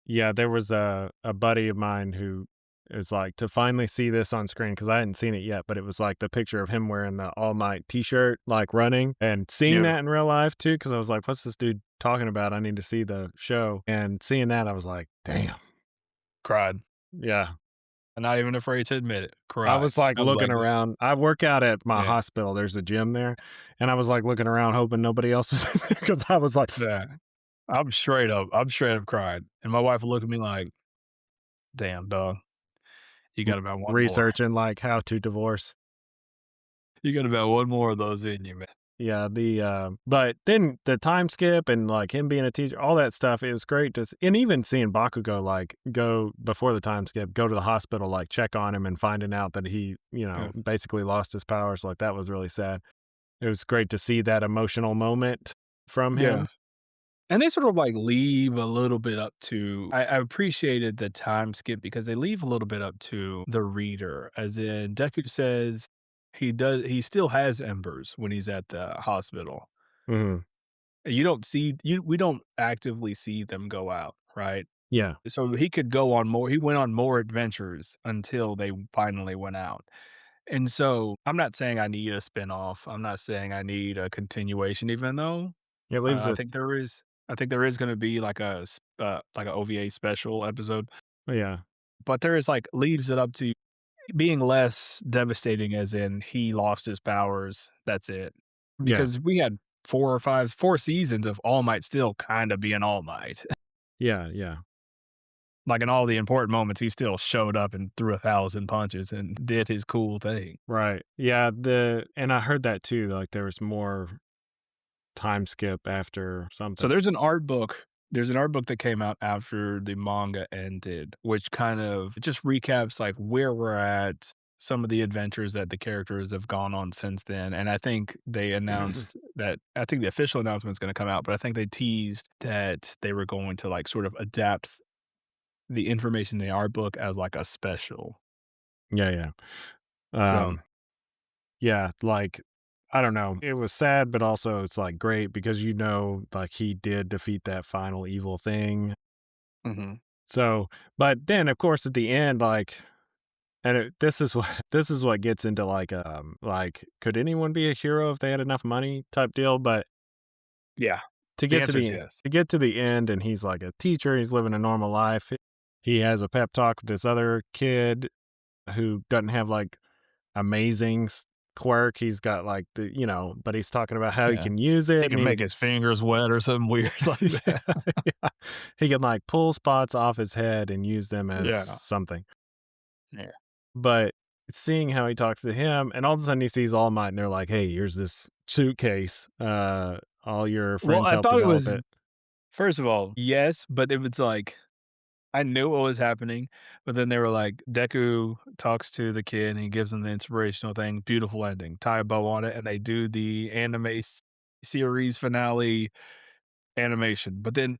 Speaker 3: Yeah, there was a buddy of mine who is like, to finally see this on screen because I hadn't seen it yet, but it was, like, the picture of him wearing the All Might T-shirt, like, running, and seeing
Speaker 2: Yeah.
Speaker 3: that in real life too, because I was like, "What's this dude talking about? I need to see the show," and seeing that, I was like, "Damn."
Speaker 2: Cried.
Speaker 3: Yeah.
Speaker 2: I'm not even afraid to admit it.
Speaker 3: I
Speaker 2: Cried.
Speaker 3: was, like,
Speaker 2: I was
Speaker 3: looking
Speaker 2: like,
Speaker 3: around. I work out at my
Speaker 2: yeah,
Speaker 3: hospital, there's a gym there, and I was, like, looking around hoping nobody else was in there because I was like
Speaker 2: yeah. I'm straight up cried, and my wife would look at me like, "Damn, dog, you got about one more.
Speaker 3: researching, like, how to divorce.
Speaker 2: You got about one more of those in you, man."
Speaker 3: Yeah, but then the time skip and, like, him being a teacher, all that stuff, it was great to and even seeing Bakugo, like, go before the time skip, go to the hospital, like, check on him and finding out that he,
Speaker 2: Yeah.
Speaker 3: basically lost his powers, like, that was really sad. It was great to see that emotional moment from
Speaker 2: Yeah.
Speaker 3: him.
Speaker 2: And they sort of, like, leave a little bit up to I appreciated the time skip because they leave a little bit up to the reader, as in Deku says he still has embers when he's at the hospital.
Speaker 3: Mhm.
Speaker 2: You don't see you we don't actively see them go out, right?
Speaker 3: Yeah.
Speaker 2: So he went on more adventures until they finally went out. And so, I'm not saying I need a spinoff, I'm not saying I need a continuation, even though,
Speaker 3: It leaves
Speaker 2: I
Speaker 3: it.
Speaker 2: think there is gonna be like a OVA special episode,
Speaker 3: Yeah.
Speaker 2: but there is, like leaves it up to being less devastating as in he lost his powers, that's it.
Speaker 3: Yeah.
Speaker 2: Because we had 4 seasons of All Might still kinda being All Might.
Speaker 3: Yeah, yeah.
Speaker 2: Like, in all the important moments, he still showed up and threw 1,000 punches and did his cool thing.
Speaker 3: Right. Yeah, and I heard that too, like, there was more time skip after
Speaker 2: So
Speaker 3: something.
Speaker 2: there's an art book that came out after the manga ended, which kind of just recaps, like, where we're at, some of the adventures that the characters have gone on since then, and I think they announced that I think the official announcement is gonna come out, but I think they teased that they were going to, like, sort of adapt the information in the art book as, like, a special.
Speaker 3: Yeah, yeah.
Speaker 2: So
Speaker 3: Yeah, like, I don't know. It was sad, but also it's, like, great because, like, he did defeat that final evil thing.
Speaker 2: mhm.
Speaker 3: So but then, of course, at the end, like and this is what this is what gets into, like, could anyone be a hero if they had enough money type deal? But
Speaker 2: Yeah.
Speaker 3: to
Speaker 2: The
Speaker 3: get to
Speaker 2: answer is
Speaker 3: the
Speaker 2: yes.
Speaker 3: to get to the end and he's, like, a teacher, he's living a normal life. He has a pep talk with this other kid who doesn't have, like, amazing quirk. He's got like but he's talking about how he
Speaker 2: Yeah.
Speaker 3: can use
Speaker 2: He
Speaker 3: it and
Speaker 2: can make his fingers wet or something weird like
Speaker 3: yeah,
Speaker 2: that.
Speaker 3: yeah. He can like pull spots off his head and use them as
Speaker 2: Yeah.
Speaker 3: something.
Speaker 2: Yeah.
Speaker 3: But seeing how he talks to him and all of a sudden he sees All Might and they're like, "Hey, here's this suitcase. All your
Speaker 2: Well,
Speaker 3: friends
Speaker 2: I
Speaker 3: helped
Speaker 2: thought it
Speaker 3: develop
Speaker 2: was
Speaker 3: it."
Speaker 2: first of all, yes, but it was like I knew what was happening, but then they were like, Deku talks to the kid and he gives him the inspirational thing, beautiful ending, tie a bow on it, and they do the series finale animation. But then,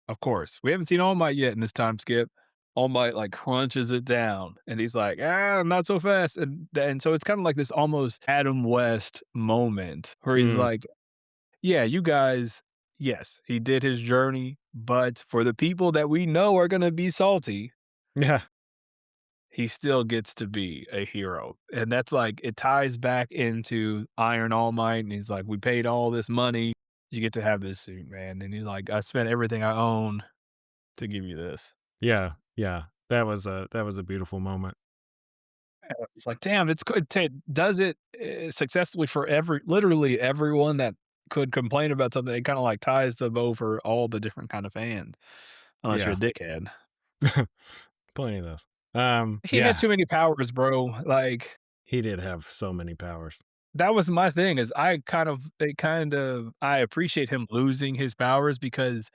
Speaker 2: of course, we haven't seen All Might yet in this time skip. All Might like crunches it down and he's like, ah, not so fast. And so it's kind of like this almost Adam West moment where he's
Speaker 3: Mm,
Speaker 2: like, yeah, you guys, yes, he did his journey, but for the people that we know are gonna be salty,
Speaker 3: yeah,
Speaker 2: he still gets to be a hero. And that's like it ties back into Iron All Might, and he's like, "We paid all this money, you get to have this suit, man." And he's like, "I spent everything I own to give you this."
Speaker 3: yeah, yeah. That was a beautiful moment.
Speaker 2: And it's like, damn, it's good. Does it successfully for literally everyone that could complain about something. It kind of like ties them over all the different kind of fans, unless you're a
Speaker 3: Yeah.
Speaker 2: dickhead.
Speaker 3: Plenty of those.
Speaker 2: He had
Speaker 3: Yeah,
Speaker 2: too many powers, bro. Like
Speaker 3: he did have so many powers.
Speaker 2: that was my thing. Is I appreciate him losing his powers because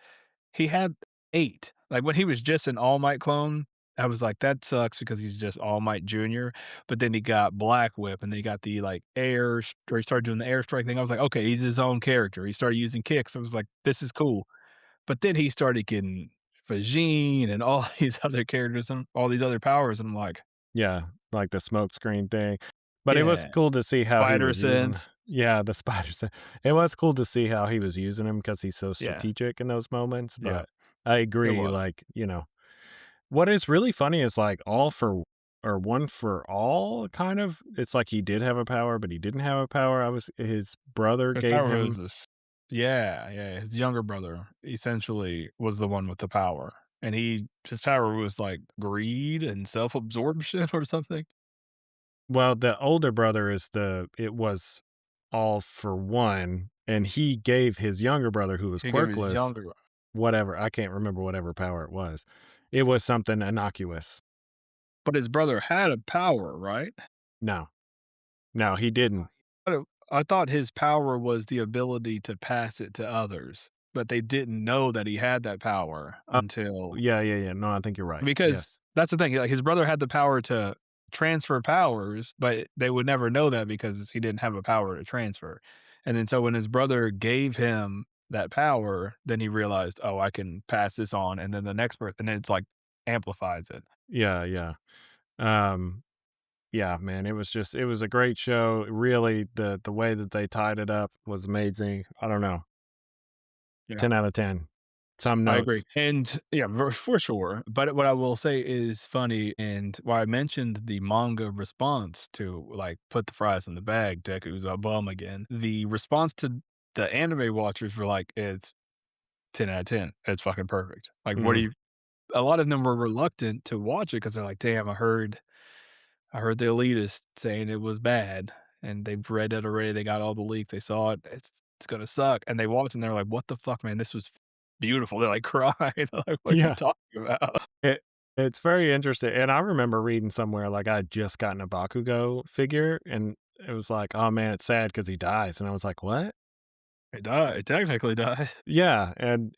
Speaker 2: he had 8. Like, when he was just an All Might clone, I was like, "That sucks," because he's just All Might Junior, but then he got Black Whip, and then he got the, like, or he started doing the air strike thing. I was like, "Okay, he's his own character." He started using kicks. I was like, "This is cool." But then he started getting Vagine and all these other characters and all these other powers, and I'm like,
Speaker 3: Yeah, like the smoke screen thing. But it was
Speaker 2: "Yeah."
Speaker 3: cool to see how he
Speaker 2: Spider
Speaker 3: was using
Speaker 2: sense.
Speaker 3: yeah, the spider it was cool to see how he was using him because he's so
Speaker 2: Yeah.
Speaker 3: strategic in those moments,
Speaker 2: Yeah.
Speaker 3: but I
Speaker 2: It
Speaker 3: agree,
Speaker 2: was.
Speaker 3: like, what is really funny is, like, all for or one for all, kind of. It's like he did have a power, but he didn't have a power. I was his brother
Speaker 2: His
Speaker 3: gave
Speaker 2: power was
Speaker 3: him
Speaker 2: this Yeah, yeah, his younger brother essentially was the one with the power, and his power was, like, greed and self-absorption or something.
Speaker 3: well, the older brother it was all for one, and he gave his younger brother, who was
Speaker 2: He gave his
Speaker 3: quirkless,
Speaker 2: younger
Speaker 3: whatever, I can't remember whatever power it was. It was something innocuous.
Speaker 2: but his brother had a power, right?
Speaker 3: No. No, he didn't.
Speaker 2: I thought his power was the ability to pass it to others, but they didn't know that he had that power
Speaker 3: Oh,
Speaker 2: until
Speaker 3: yeah, yeah, yeah. No, I think you're right.
Speaker 2: because
Speaker 3: Yes.
Speaker 2: that's the thing, like, his brother had the power to transfer powers, but they would never know that because he didn't have a power to transfer, and then so when his brother gave him that power, then he realized, "Oh, I can pass this on," and then the next person and then it's, like, amplifies it.
Speaker 3: Yeah, yeah. Um, yeah, man, it was a great show. Really, the way that they tied it up was amazing. I don't know,
Speaker 2: Yeah.
Speaker 3: 10 out of 10. Some
Speaker 2: I
Speaker 3: notes.
Speaker 2: agree, and yeah, for sure, but what I will say is funny, and why I mentioned the manga response to, like, "Put the fries in the bag, Deku's a bum again." The response to the anime watchers were like, "It's 10 out of 10. It's fucking perfect." Like, what do
Speaker 3: Mhm.
Speaker 2: you a lot of them were reluctant to watch it because 'cause they're like, "Damn, I heard the elitists saying it was bad, and they've read it already, they got all the leaks, they saw it, it's gonna suck," and they watched and they're like, "What the fuck, man? This was beautiful." They're like crying, they're like, "What are you
Speaker 3: Yeah.
Speaker 2: talking about?"
Speaker 3: It it's very interesting, and I remember reading somewhere, like, I had just gotten a Bakugo figure, and it was like, "Oh, man, it's sad because he dies," and I was like, "What?"
Speaker 2: It technically died.
Speaker 3: Yeah, and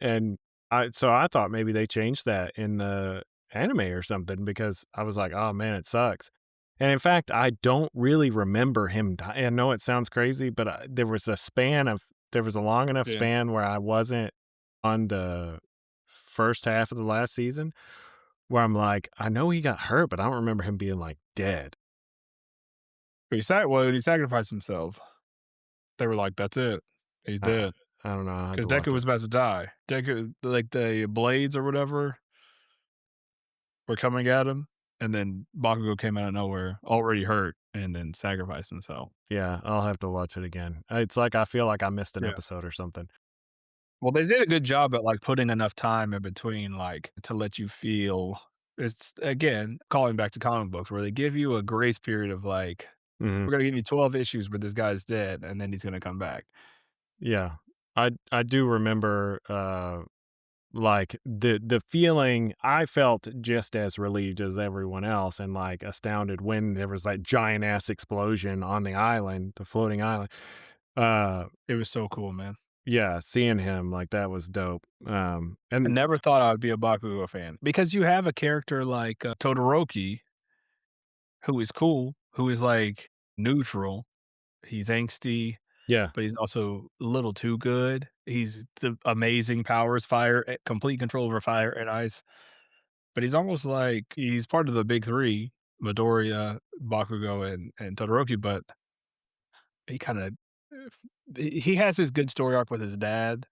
Speaker 3: I thought maybe they changed that in the anime or something because I was like, "Oh, man, it sucks." And in fact, I don't really remember him I know it sounds crazy, but, there was a long enough
Speaker 2: Yeah.
Speaker 3: span where I wasn't on the first half of the last season where I'm like, "I know he got hurt, but I don't remember him being, like, dead."
Speaker 2: When he sacrificed himself, they were like, "That's it. He's
Speaker 3: I
Speaker 2: dead."
Speaker 3: I don't know, I'll have
Speaker 2: Because
Speaker 3: to
Speaker 2: Deku
Speaker 3: watch it.
Speaker 2: was about to die. Deku like, the blades or whatever were coming at him, and then Bakugo came out of nowhere, already hurt, and then sacrificed himself.
Speaker 3: Yeah, I'll have to watch it again. It's like I feel like I missed an
Speaker 2: Yeah.
Speaker 3: episode or something.
Speaker 2: Well, they did a good job at, like, putting enough time in between, like, to let you feel it's again, calling back to comic books where they give you a grace period of, like,
Speaker 3: Mhm.
Speaker 2: "We're gonna give you 12 issues where this guy's dead, and then he's gonna come back."
Speaker 3: Yeah. I do remember, like, the feeling I felt just as relieved as everyone else and, like, astounded when there was that giant ass explosion on the island, the floating island. Uh,
Speaker 2: It was so cool, man.
Speaker 3: yeah, seeing him, like, that was dope.
Speaker 2: I
Speaker 3: And
Speaker 2: never thought I would be a Bakugo fan because you have a character like, Todoroki, who is cool, who is, like, neutral. He's angsty,
Speaker 3: yeah,
Speaker 2: but he's also a little too good. He's the amazing powers, fire, complete control over fire and ice. But he's almost like he's part of the big 3, Midoriya, Bakugo, and Todoroki, but he kinda he has his good story arc with his dad.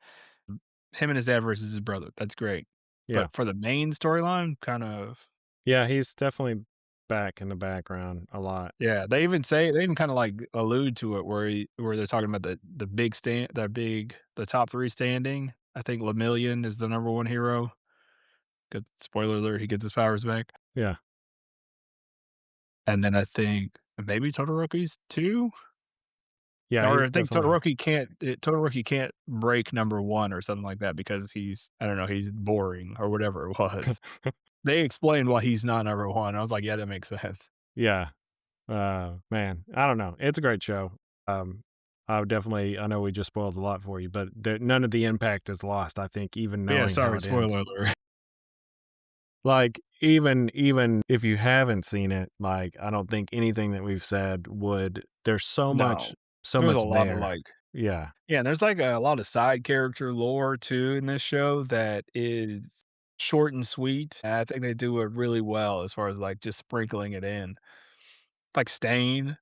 Speaker 2: Him and his dad versus his brother, that's great.
Speaker 3: yeah.
Speaker 2: But for the main storyline, kind of
Speaker 3: Yeah, he's definitely back in the background a lot.
Speaker 2: yeah, they even kinda, like, allude to it where they're talking about the top 3 standing. I think Lemillion is the number 1 hero. 'Cause spoiler alert, he gets his powers back.
Speaker 3: Yeah.
Speaker 2: And then I think maybe Todoroki's 2?
Speaker 3: Yeah,
Speaker 2: Or
Speaker 3: he's
Speaker 2: I think
Speaker 3: definitely
Speaker 2: Todoroki can't break number 1 or something like that because he's I don't know, he's boring or whatever it was. They explained why he's not number 1. I was like, "Yeah, that makes sense."
Speaker 3: yeah. Man, I don't know. It's a great show. I would definitely I know we just spoiled a lot for you, but none of the impact is lost, I think, even
Speaker 2: But yeah,
Speaker 3: knowing how
Speaker 2: sorry,
Speaker 3: it ends.
Speaker 2: spoiler alert.
Speaker 3: Like, even if you haven't seen it, like, I don't think anything that we've said would there's
Speaker 2: No.
Speaker 3: so
Speaker 2: There's a
Speaker 3: much
Speaker 2: lot of,
Speaker 3: there.
Speaker 2: like
Speaker 3: Yeah.
Speaker 2: yeah, and there's, like, a lot of side character lore too in this show that is short and sweet, and I think they do it really well as far as, like, just sprinkling it in. Like, Stain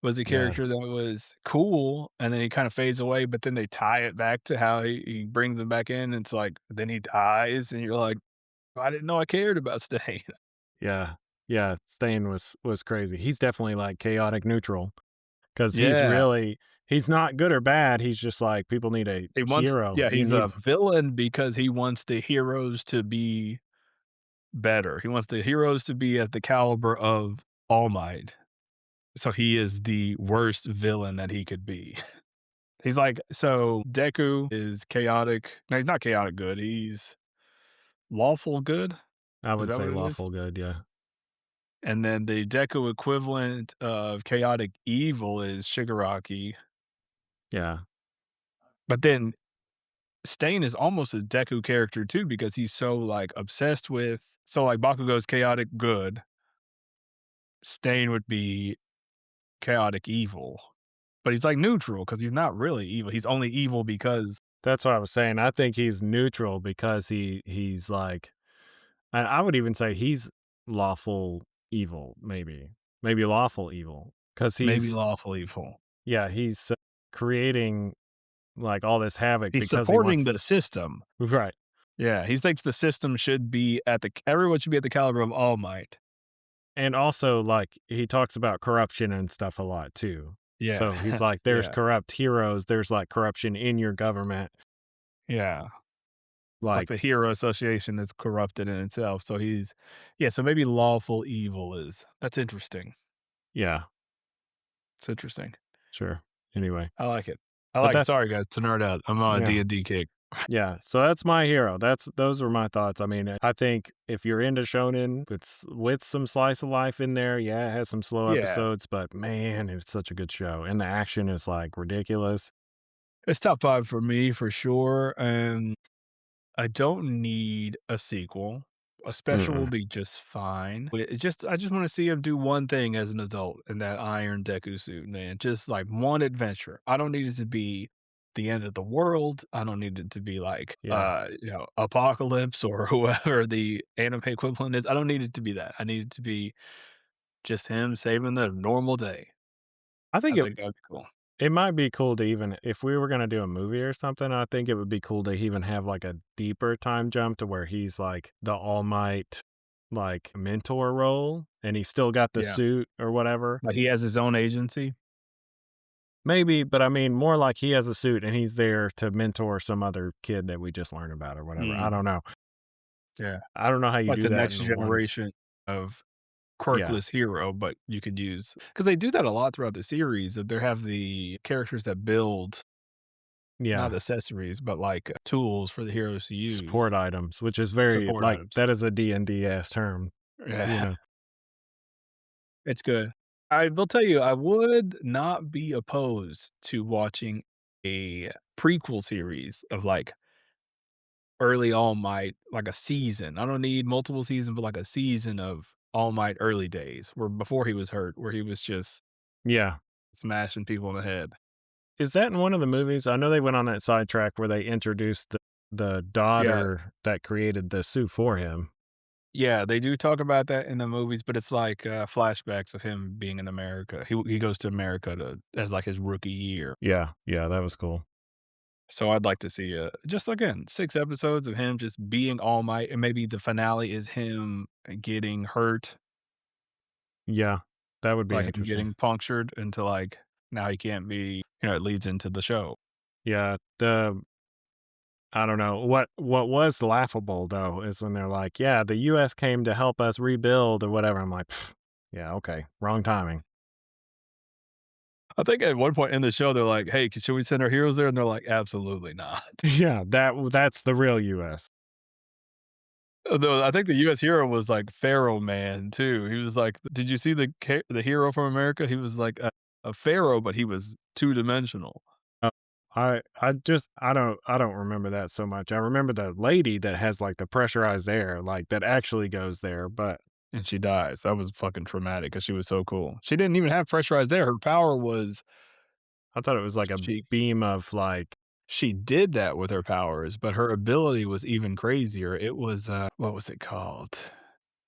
Speaker 2: was a
Speaker 3: Yeah.
Speaker 2: character that was cool, and then he kinda fades away, but then they tie it back to how he brings him back in, it's like, then he dies, and you're like, "I didn't know I cared about Stain."
Speaker 3: Yeah. Yeah, Stain was crazy. He's definitely, like, chaotic neutral because
Speaker 2: Yeah.
Speaker 3: he's not good or bad, he's just like, people need a
Speaker 2: He wants
Speaker 3: hero.
Speaker 2: yeah,
Speaker 3: You
Speaker 2: he's a
Speaker 3: need
Speaker 2: villain because he wants the heroes to be better. He wants the heroes to be at the caliber of All Might, so he is the worst villain that he could be. He's like so Deku is chaotic no, he's not chaotic good, he's lawful good?
Speaker 3: I
Speaker 2: Is
Speaker 3: would
Speaker 2: that
Speaker 3: say
Speaker 2: what it is?
Speaker 3: lawful good, yeah.
Speaker 2: And then the Deku equivalent of chaotic evil is Shigaraki,
Speaker 3: Yeah.
Speaker 2: but then Stain is almost a Deku character too because he's so, like, obsessed with so, like, Bakugo's chaotic good, Stain would be chaotic evil, but he's, like, neutral because he's not really evil, he's only evil because
Speaker 3: That's what I was saying. I think he's neutral because he's like, and I would even say he's lawful evil, maybe lawful evil, because
Speaker 2: Maybe
Speaker 3: he's
Speaker 2: lawful evil.
Speaker 3: yeah, he's creating like all this havoc
Speaker 2: He's
Speaker 3: because he
Speaker 2: supporting
Speaker 3: wants
Speaker 2: the system.
Speaker 3: right.
Speaker 2: Yeah, he thinks the system should be at the everyone should be at the caliber of All Might.
Speaker 3: And also, like, he talks about corruption and stuff a lot too.
Speaker 2: Yeah.
Speaker 3: So he's like, there's
Speaker 2: Yeah.
Speaker 3: corrupt heroes, there's like corruption in your government.
Speaker 2: Yeah. Like
Speaker 3: Like,
Speaker 2: the hero association is corrupted in itself. So he's yeah, so maybe lawful evil is that's interesting.
Speaker 3: yeah,
Speaker 2: It's interesting.
Speaker 3: sure. Anyway,
Speaker 2: I like it. I
Speaker 3: but
Speaker 2: like it.
Speaker 3: that,
Speaker 2: Sorry guys to nerd out. I'm on a
Speaker 3: yeah,
Speaker 2: D&D kick.
Speaker 3: yeah. So that's my hero. Those are my thoughts. I mean, I think if you're into shonen, it's with some slice of life in there. Yeah, it has some slow
Speaker 2: Yeah.
Speaker 3: episodes, but man, it's such a good show. And the action is like ridiculous.
Speaker 2: It's top 5 for me for sure, and I don't need a sequel. A special will
Speaker 3: Mm-mm.
Speaker 2: be just fine. But I just wanna see him do one thing as an adult in that iron Deku suit, man. Just, like, one adventure. I don't need it to be the end of the world. I don't need it to be like,
Speaker 3: Yeah.
Speaker 2: Apocalypse or whoever the anime equivalent is. I don't need it to be that. I need it to be just him saving the normal day.
Speaker 3: I think
Speaker 2: I
Speaker 3: it
Speaker 2: think that'd be cool.
Speaker 3: It might be cool to even if we were gonna do a movie or something, I think it would be cool to even have, like, a deeper time jump to where he's, like, the All Might, like, mentor role, and he's still got the
Speaker 2: Yeah.
Speaker 3: suit or whatever.
Speaker 2: Like, he has his own agency?
Speaker 3: Maybe, but I mean, more like he has a suit and he's there to mentor some other kid that we just learned about or whatever. I
Speaker 2: Mm,
Speaker 3: don't know.
Speaker 2: yeah.
Speaker 3: I don't know how you
Speaker 2: Like
Speaker 3: do
Speaker 2: the
Speaker 3: that
Speaker 2: next
Speaker 3: in one.
Speaker 2: generation of
Speaker 3: Yeah.
Speaker 2: quirkless hero, but you could use because they do that a lot throughout the series, that they have the characters that build not
Speaker 3: Yeah.
Speaker 2: accessories, but, like, tools for the heroes to use,
Speaker 3: Support items, which is very
Speaker 2: support
Speaker 3: like,
Speaker 2: items.
Speaker 3: that is a D&D ass term, you
Speaker 2: Yeah,
Speaker 3: know?
Speaker 2: it's good. I will tell you, I would not be opposed to watching a prequel series of, like, early All Might, like a season. I don't need multiple seasons, but like a season of All Might early days where before he was hurt, where he was just
Speaker 3: Yeah.
Speaker 2: smashing people in the head.
Speaker 3: Is that in one of the movies? I know they went on that sidetrack where they introduced the
Speaker 2: Yeah.
Speaker 3: daughter that created the suit for him.
Speaker 2: Yeah, they do talk about that in the movies, but it's like, flashbacks of him being in America. He goes to America to as, like, his rookie year.
Speaker 3: Yeah, yeah, that was cool.
Speaker 2: So I'd like to see, just again, 6 episodes of him just being All Might, and maybe the finale is him getting hurt,
Speaker 3: Yeah, that would be
Speaker 2: like him
Speaker 3: interesting.
Speaker 2: getting punctured into, like, now he can't be it leads into the show.
Speaker 3: Yeah, I don't know. What was laughable though is when they're like, "Yeah, the US came to help us rebuild," or whatever. I'm like, "Pfft, yeah, okay, wrong timing."
Speaker 2: I think at one point in the show, they're like, "Hey, should we send our heroes there?" And they're like, "Absolutely not."
Speaker 3: Yeah, that's the real US.
Speaker 2: Though I think the US hero was like Pharaoh Man too. He was like, did you see the hero from America? He was like a pharaoh, but he was two-dimensional,
Speaker 3: Uh, I don't remember that so much. I remember the lady that has like the pressurized air, like that actually goes there, but
Speaker 2: and she dies. That was fucking traumatic because she was so cool. She didn't even have pressurized air. Her power was
Speaker 3: I thought it was like a
Speaker 2: she
Speaker 3: beam of like
Speaker 2: she did that with her powers, but her ability was even crazier. It was, what was it called?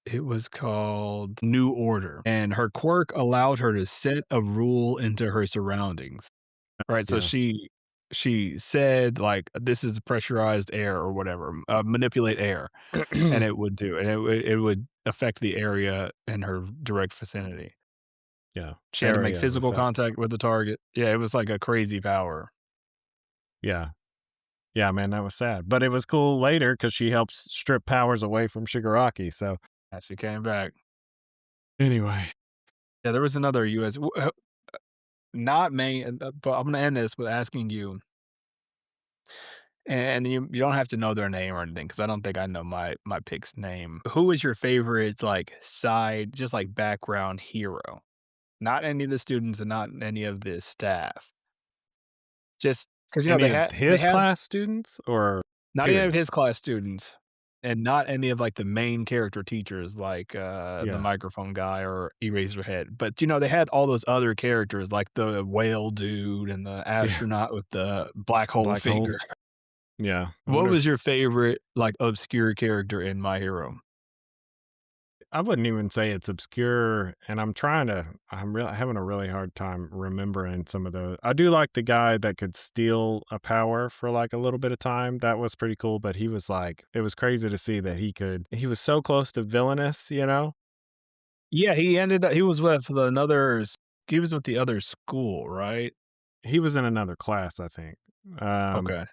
Speaker 2: It was called New Order, and her quirk allowed her to set a rule into her surroundings, right? So
Speaker 3: yeah.
Speaker 2: she said, like, "This is pressurized air," or whatever, "Manipulate air," and it would do, and it would affect the area in her direct vicinity.
Speaker 3: Yeah,
Speaker 2: She had to make
Speaker 3: area of
Speaker 2: physical
Speaker 3: effect.
Speaker 2: contact with the target. Yeah, it was like a crazy power.
Speaker 3: Yeah. Yeah, man, that was sad, but it was cool later because she helps strip powers away from Shigaraki, so
Speaker 2: And she came back.
Speaker 3: anyway.
Speaker 2: Yeah, there was another US not main, but I'm gonna end this with asking you, and you don't have to know their name or anything because I don't think I know my pick's name. Who is your favorite, like, side, just, like, background hero? Not any of the students and not any of the staff. Just because
Speaker 3: Any
Speaker 2: they
Speaker 3: of
Speaker 2: they
Speaker 3: his
Speaker 2: have
Speaker 3: class students or
Speaker 2: not any of
Speaker 3: period?
Speaker 2: his class students and not any of, like, the main character teachers like, the
Speaker 3: Yeah,
Speaker 2: microphone guy or Eraser Head, but, they had all those other characters like the whale dude and the
Speaker 3: yeah,
Speaker 2: astronaut with the black hole
Speaker 3: black hole.
Speaker 2: finger.
Speaker 3: Yeah, I
Speaker 2: What
Speaker 3: wonder if
Speaker 2: was your favorite, like, obscure character in My Hero?
Speaker 3: I wouldn't even say it's obscure, and I'm really having a really hard time remembering some of those. I do like the guy that could steal a power for, like, a little bit of time. That was pretty cool, but he was like it was crazy to see that he was so close to villainous, you know?
Speaker 2: Yeah, he ended up he was with another s he was with the other school, right?
Speaker 3: He was in another class, I think. Um,
Speaker 2: Okay.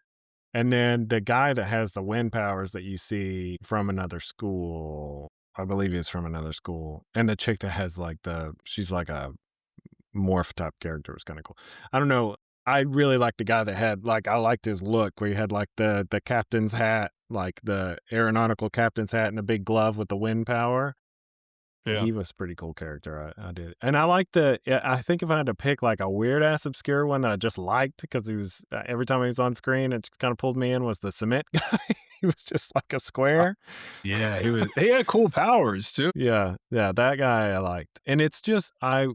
Speaker 3: and then the guy that has the wind powers that you see from another school, I believe he's from another school, and the chick that has, like, she's like a morph type character was kinda cool. I don't know, I really liked the guy that had like, I liked his look where he had, like, the captain's hat, like, the aeronautical captain's hat and a big glove with the wind power.
Speaker 2: Yeah.
Speaker 3: He was a pretty cool character, I did. And I like yeah, I think if I had to pick, like, a weird ass obscure one that I just liked because he was every time he was on screen, it kinda pulled me in was the cement guy. He was just like a
Speaker 2: Uh,
Speaker 3: square.
Speaker 2: yeah, he had cool powers too.
Speaker 3: Yeah, yeah, that guy I liked. And it's just I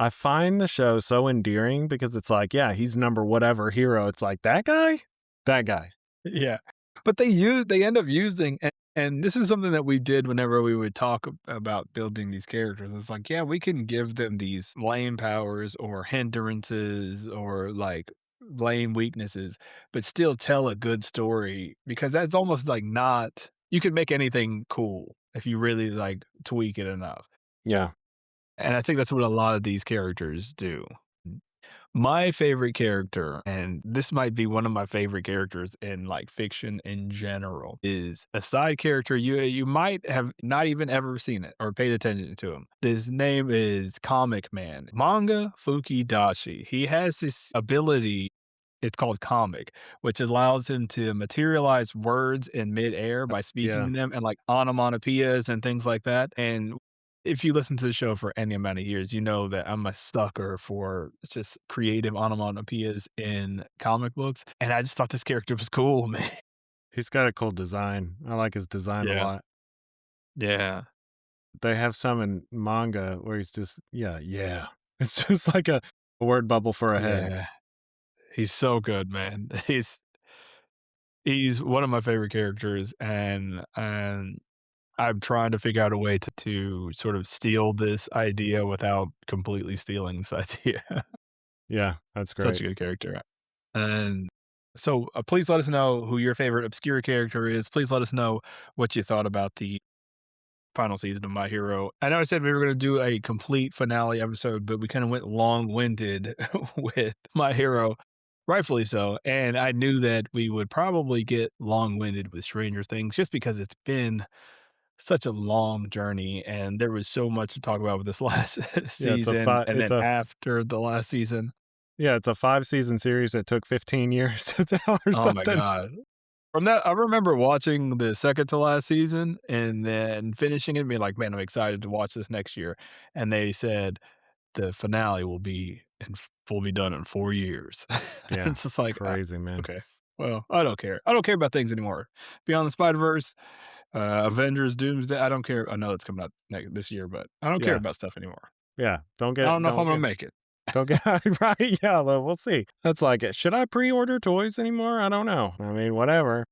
Speaker 3: find the show so endearing because it's like, yeah, he's number whatever hero. It's like, "That guy? That guy."
Speaker 2: Yeah. But they end up using and this is something that we did whenever we would talk about building these characters. It's like, yeah, we can give them these lame powers or hindrances or like lame weaknesses, but still tell a good story because that's almost like not you could make anything cool if you really like tweak it enough.
Speaker 3: Yeah,
Speaker 2: And I think that's what a lot of these characters do. My favorite character, and this might be one of my favorite characters in like fiction in general, is a side character you might have not even ever seen it or paid attention to him. His name is Comic Man, Manga Fukidashi. He has this ability. It's called comic, which allows him to materialize words in midair by
Speaker 3: yeah.
Speaker 2: speaking them and like onomatopoeias and things like that. And if you listen to the show for any amount of years, you know that I'm a sucker for just creative onomatopoeias in comic books, and I just thought this character was cool, man.
Speaker 3: He's got a cool design. I like his design a
Speaker 2: Yeah.
Speaker 3: lot.
Speaker 2: Yeah.
Speaker 3: They have some in manga where he's just yeah, yeah. It's just like a word bubble for a head.
Speaker 2: Yeah. He's so good, man. He's one of my favorite characters, and I'm trying to figure out a way to sort of steal this idea without completely stealing this idea.
Speaker 3: Yeah, that's
Speaker 2: Such
Speaker 3: great.
Speaker 2: a good character. And so, please let us know who your favorite obscure character is. Please let us know what you thought about the final season of My Hero. I know I said we were going to do a complete finale episode, but we kind of went long winded with My Hero, rightfully so. And I knew that we would probably get long winded with Stranger Things just because it's been such a long journey and there was so much to talk about with this last
Speaker 3: Yeah,
Speaker 2: season and
Speaker 3: it's
Speaker 2: then
Speaker 3: a
Speaker 2: after the last season.
Speaker 3: yeah, it's a 5-season series that took 15 years to tell or
Speaker 2: Oh my
Speaker 3: something.
Speaker 2: god. From that, I remember watching the second to last season and then finishing it and being like, "Man, I'm excited to watch this next year." And they said the finale will be done in 4 years.
Speaker 3: Yeah,
Speaker 2: It's just like,
Speaker 3: crazy, man.
Speaker 2: okay. Well, I don't care. I don't care about things anymore. Beyond the Spider-Verse, Avengers, Doomsday, I don't care. I know it's coming out this year, but I don't care
Speaker 3: Yeah,
Speaker 2: about stuff anymore.
Speaker 3: yeah.
Speaker 2: I don't know if I'm gonna make it.
Speaker 3: Don't get right. Yeah, well, we'll see. That's like it. Should I pre-order toys anymore? I don't know. I mean, whatever.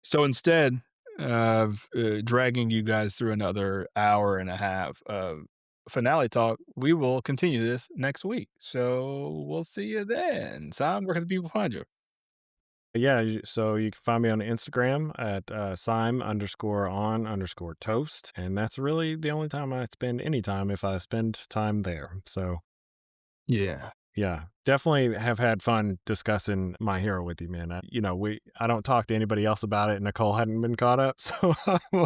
Speaker 2: So instead of dragging you guys through another hour and a half of finale talk, we will continue this next week. So we'll see you then. Sam, where can the people find you?
Speaker 3: Yeah, so you can find me on Instagram at Sime_on_toast. And that's really the only time I spend any time if I spend time there. So
Speaker 2: Yeah.
Speaker 3: yeah, definitely have had fun discussing My Hero with you, man. I don't talk to anybody else about it. Nicole hadn't been caught up. So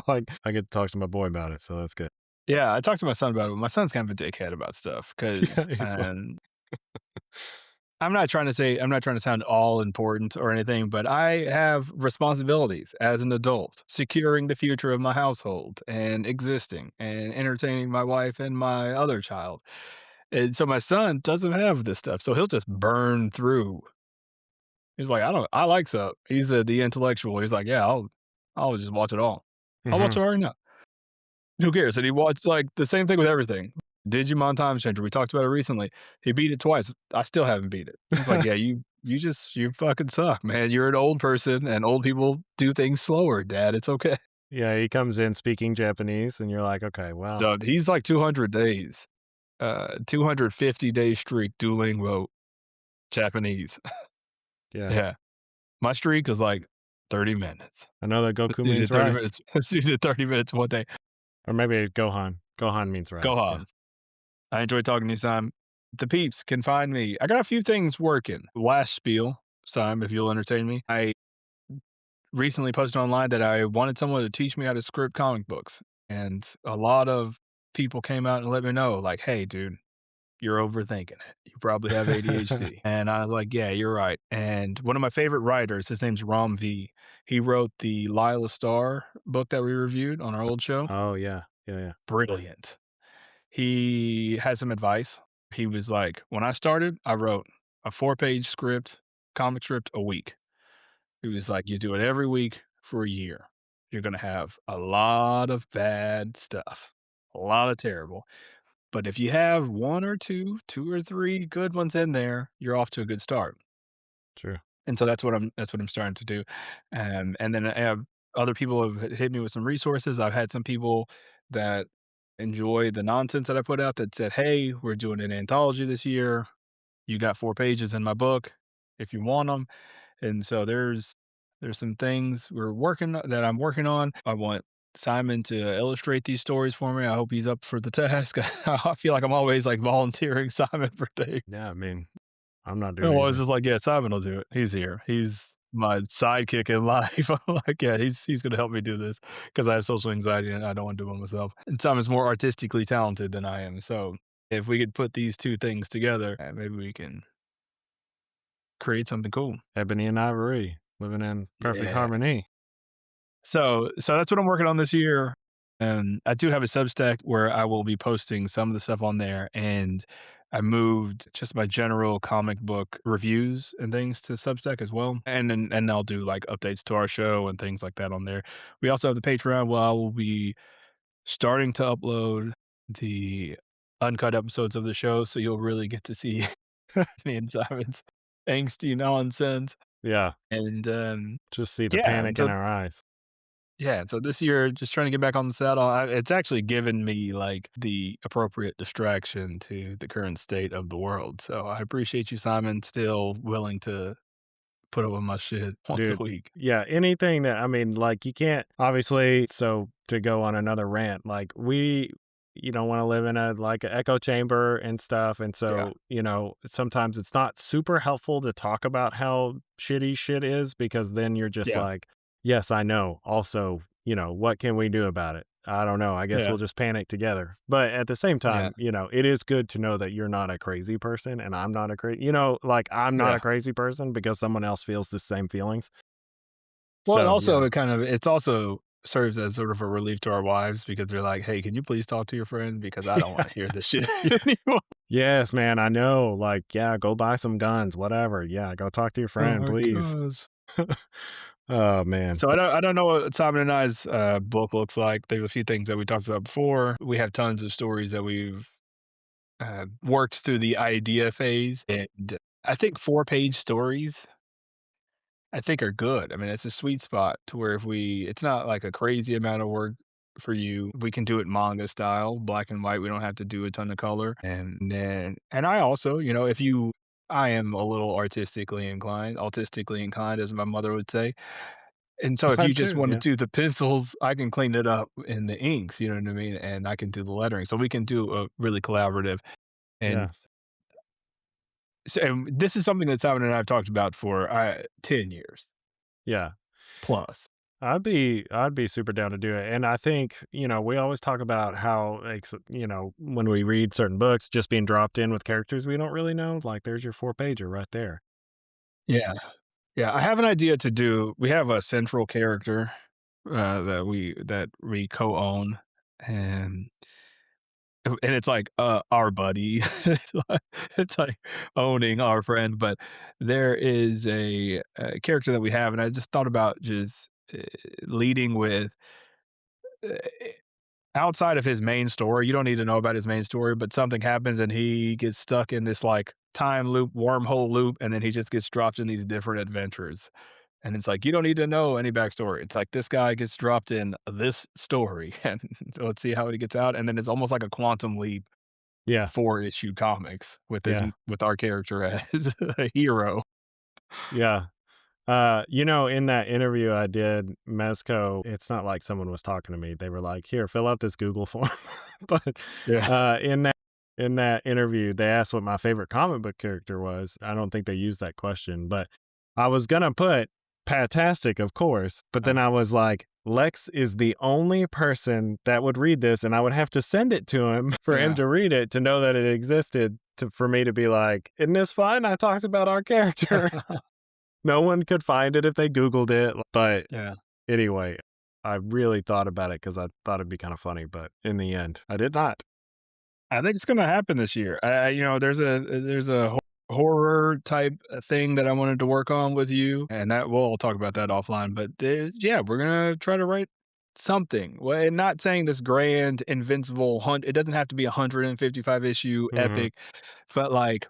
Speaker 3: like I get to talk to my boy about it. So that's good.
Speaker 2: Yeah. I talked to my son about it, but my son's kind of a dickhead about stuff
Speaker 3: Yeah,
Speaker 2: because,
Speaker 3: he's like,
Speaker 2: and I'm not trying to sound all important or anything, but I have responsibilities as an adult, securing the future of my household and existing and entertaining my wife and my other child. And so my son doesn't have this stuff. So he'll just burn through. He's like, I like stuff. He's the intellectual. He's like, yeah, I'll just watch it all. I'll watch
Speaker 3: hmm
Speaker 2: it right now. Who cares? And he watched like the same thing with everything. Digimon Time Changer. We talked about it recently. He beat it twice. I still haven't beat it. He's like, yeah, you fucking suck, man. You're an old person, and old people do things slower, dad. It's okay.
Speaker 3: Yeah, he comes in speaking Japanese, and you're like, "Okay, well."
Speaker 2: Dude, he's like 200 days, 250-day streak Duolingo Japanese.
Speaker 3: Yeah.
Speaker 2: Yeah. My streak is like 30 minutes.
Speaker 3: I know that
Speaker 2: This
Speaker 3: Goku
Speaker 2: dude
Speaker 3: means
Speaker 2: did 30
Speaker 3: rice,
Speaker 2: minutes. This dude did 30 minutes one day.
Speaker 3: or maybe it's Gohan. Gohan means
Speaker 2: Go
Speaker 3: rice, yeah.
Speaker 2: on. I enjoy talking to you, Sam. The peeps can find me. I got a few things working. Last spiel, Sam, if you'll entertain me. I recently posted online that I wanted someone to teach me how to script comic books. And a lot of people came out and let me know, like, hey, dude, you're overthinking it. You probably have ADHD. And I was like, yeah, you're right. And one of my favorite writers, his name's Rom V. He wrote the Lila Star book that we reviewed on our old show.
Speaker 3: Oh, yeah. Yeah, yeah.
Speaker 2: Brilliant. He has some advice. He was like, when I started, I wrote a 4-page script, comic script a week. He was like, you do it every week for a year. You're going to have a lot of bad stuff, a lot of terrible. But if you have one or two or three good ones in there, you're off to a good start.
Speaker 3: True.
Speaker 2: And so that's what I'm starting to do. And then I have other people have hit me with some resources. I've had some people that enjoy the nonsense that I put out that said, "Hey, we're doing an anthology this year. You got 4 pages in my book if you want them." And so there's some things that I'm working on. I want Simon to illustrate these stories for me. I hope he's up for the task. I feel like I'm always like volunteering Simon for things.
Speaker 3: Yeah, I mean, I'm not doing
Speaker 2: Well, it's
Speaker 3: anything.
Speaker 2: just like, yeah, Simon will do it. He's here. He's my sidekick in life. I'm like, yeah, he's gonna help me do this because I have social anxiety and I don't want to do it myself. And Simon's more artistically talented than I am. So if we could put these two things together, maybe we can create something cool.
Speaker 3: Ebony and Ivory, living in perfect
Speaker 2: Yeah.
Speaker 3: harmony.
Speaker 2: So that's what I'm working on this year. And I do have a Substack where I will be posting some of the stuff on there, and I moved just my general comic book reviews and things to Substack as well. And I'll do like updates to our show and things like that on there. We also have the Patreon where I will be starting to upload the uncut episodes of the show, so you'll really get to see me and Simon's angsty nonsense.
Speaker 3: Yeah,
Speaker 2: And
Speaker 3: just see the
Speaker 2: yeah, and
Speaker 3: panic in
Speaker 2: so
Speaker 3: our eyes.
Speaker 2: yeah, so this year, just trying to get back on the saddle, it's actually given me, like, the appropriate distraction to the current state of the world, so I appreciate you, Simon, still willing to put up with my shit once a
Speaker 3: Dude,
Speaker 2: week.
Speaker 3: yeah, anything that I mean, like, you can't obviously so to go on another rant, like, you don't wanna live in a, like, a echo chamber and stuff, and
Speaker 2: Yeah,
Speaker 3: so, sometimes it's not super helpful to talk about how shitty shit is because then you're just
Speaker 2: yeah,
Speaker 3: like, "Yes, I know. Also, what can we do about it? I don't know. I guess
Speaker 2: yeah,
Speaker 3: we'll just panic together." But at the same
Speaker 2: yeah,
Speaker 3: time, it is good to know that you're not a crazy person and I'm not a like, I'm not a
Speaker 2: yeah.
Speaker 3: crazy person because someone else feels the same feelings.
Speaker 2: Well, and
Speaker 3: So,
Speaker 2: also it's also serves as sort of a relief to our wives because they're like, "Hey, can you please talk to your friend because I don't
Speaker 3: yeah.
Speaker 2: wanna hear this shit
Speaker 3: Yeah.
Speaker 2: anymore."
Speaker 3: Yes, man, I know. Like, yeah, go buy some guns, whatever. Yeah, go talk to your
Speaker 2: Oh
Speaker 3: friend,
Speaker 2: my
Speaker 3: please.
Speaker 2: gosh.
Speaker 3: Oh, man.
Speaker 2: So I don't know what Simon and I's, book looks like. There's a few things that we talked about before. We have tons of stories that we've, worked through the idea phase, and I think 4-page stories, I think are good. I mean, it's a sweet spot to where if we it's not like a crazy amount of work for you. We can do it manga style, black and white. We don't have to do a ton of color. And I also, if you I am a little autistically inclined, as my mother would say. And so if you
Speaker 3: Mine
Speaker 2: just
Speaker 3: too,
Speaker 2: wanna
Speaker 3: yeah.
Speaker 2: do the pencils, I can clean it up in the inks, you know what I mean? And I can do the lettering. So we can do a really collaborative. And
Speaker 3: Yeah,
Speaker 2: and this is something that Simon and I have talked about for, 10 years
Speaker 3: yeah.
Speaker 2: plus.
Speaker 3: I'd be super down to do it, and I think, we always talk about how, when we read certain books, just being dropped in with characters we don't really know, like, there's your four-pager right there.
Speaker 2: Yeah. Yeah, I have an idea to do we have a central character, that we co-own, and and it's like, our buddy. It's like owning our friend, but there is a character that we have, and I just thought about just, leading with, uh, outside of his main story, you don't need to know about his main story, but something happens and he gets stuck in this, like time loop, wormhole loop, and then he just gets dropped in these different adventures. And it's like, you don't need to know any backstory. It's like this guy gets dropped in this story, and let's see how he gets out. And then it's almost like a quantum leap,
Speaker 3: Yeah.
Speaker 2: 4-issue comics with
Speaker 3: Yeah.
Speaker 2: with our character as a hero.
Speaker 3: Yeah. In that interview I did, Mezco, it's not like someone was talking to me. They were like, "Here, fill out this Google form." But
Speaker 2: Yeah.
Speaker 3: in that interview, they asked what my favorite comic book character was. I don't think they used that question, but I was gonna put Patastic, of course. But then I was like, Lex is the only person that would read this, and I would have to send it to him for him
Speaker 2: Yeah.
Speaker 3: to read it to know that it existed. For me to be like, isn't this fun? I talked about our character. No one could find it if they Googled it. But
Speaker 2: Yeah.
Speaker 3: anyway, I really thought about it because I thought it'd be kind of funny. But in the end, I did not.
Speaker 2: I think it's gonna happen this year. There's a horror type thing that I wanted to work on with you, and that we'll talk about that offline. But yeah, we're gonna try to write something. Well, and not saying this grand, invincible hunt. It doesn't have to be a 155 issue
Speaker 3: Hmm.
Speaker 2: epic, but like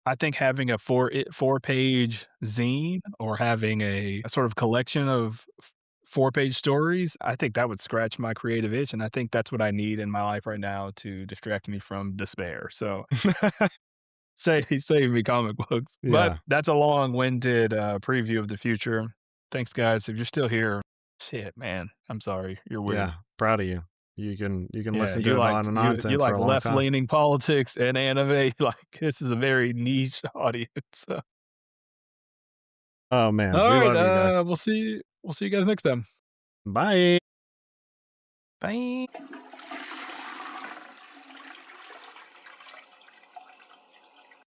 Speaker 2: I think having a 4-page zine or having a sort of collection of 4-page stories, I think that would scratch my creative itch, and I think that's what I need in my life right now to distract me from despair. So, save me comic books. But
Speaker 3: Yeah.
Speaker 2: that's a long-winded, preview of the future. Thanks, guys. If you're still here, shit, man, I'm sorry. You're weird.
Speaker 3: Yeah. Proud of you. You can
Speaker 2: Yeah,
Speaker 3: listen to a lot of
Speaker 2: you
Speaker 3: nonsense for
Speaker 2: like
Speaker 3: a long time.
Speaker 2: left-leaning politics and anime, like, this is a very niche audience.
Speaker 3: Oh man, we
Speaker 2: Alright,
Speaker 3: love you guys.
Speaker 2: we'll see you guys next time.
Speaker 3: Bye.
Speaker 2: Bye.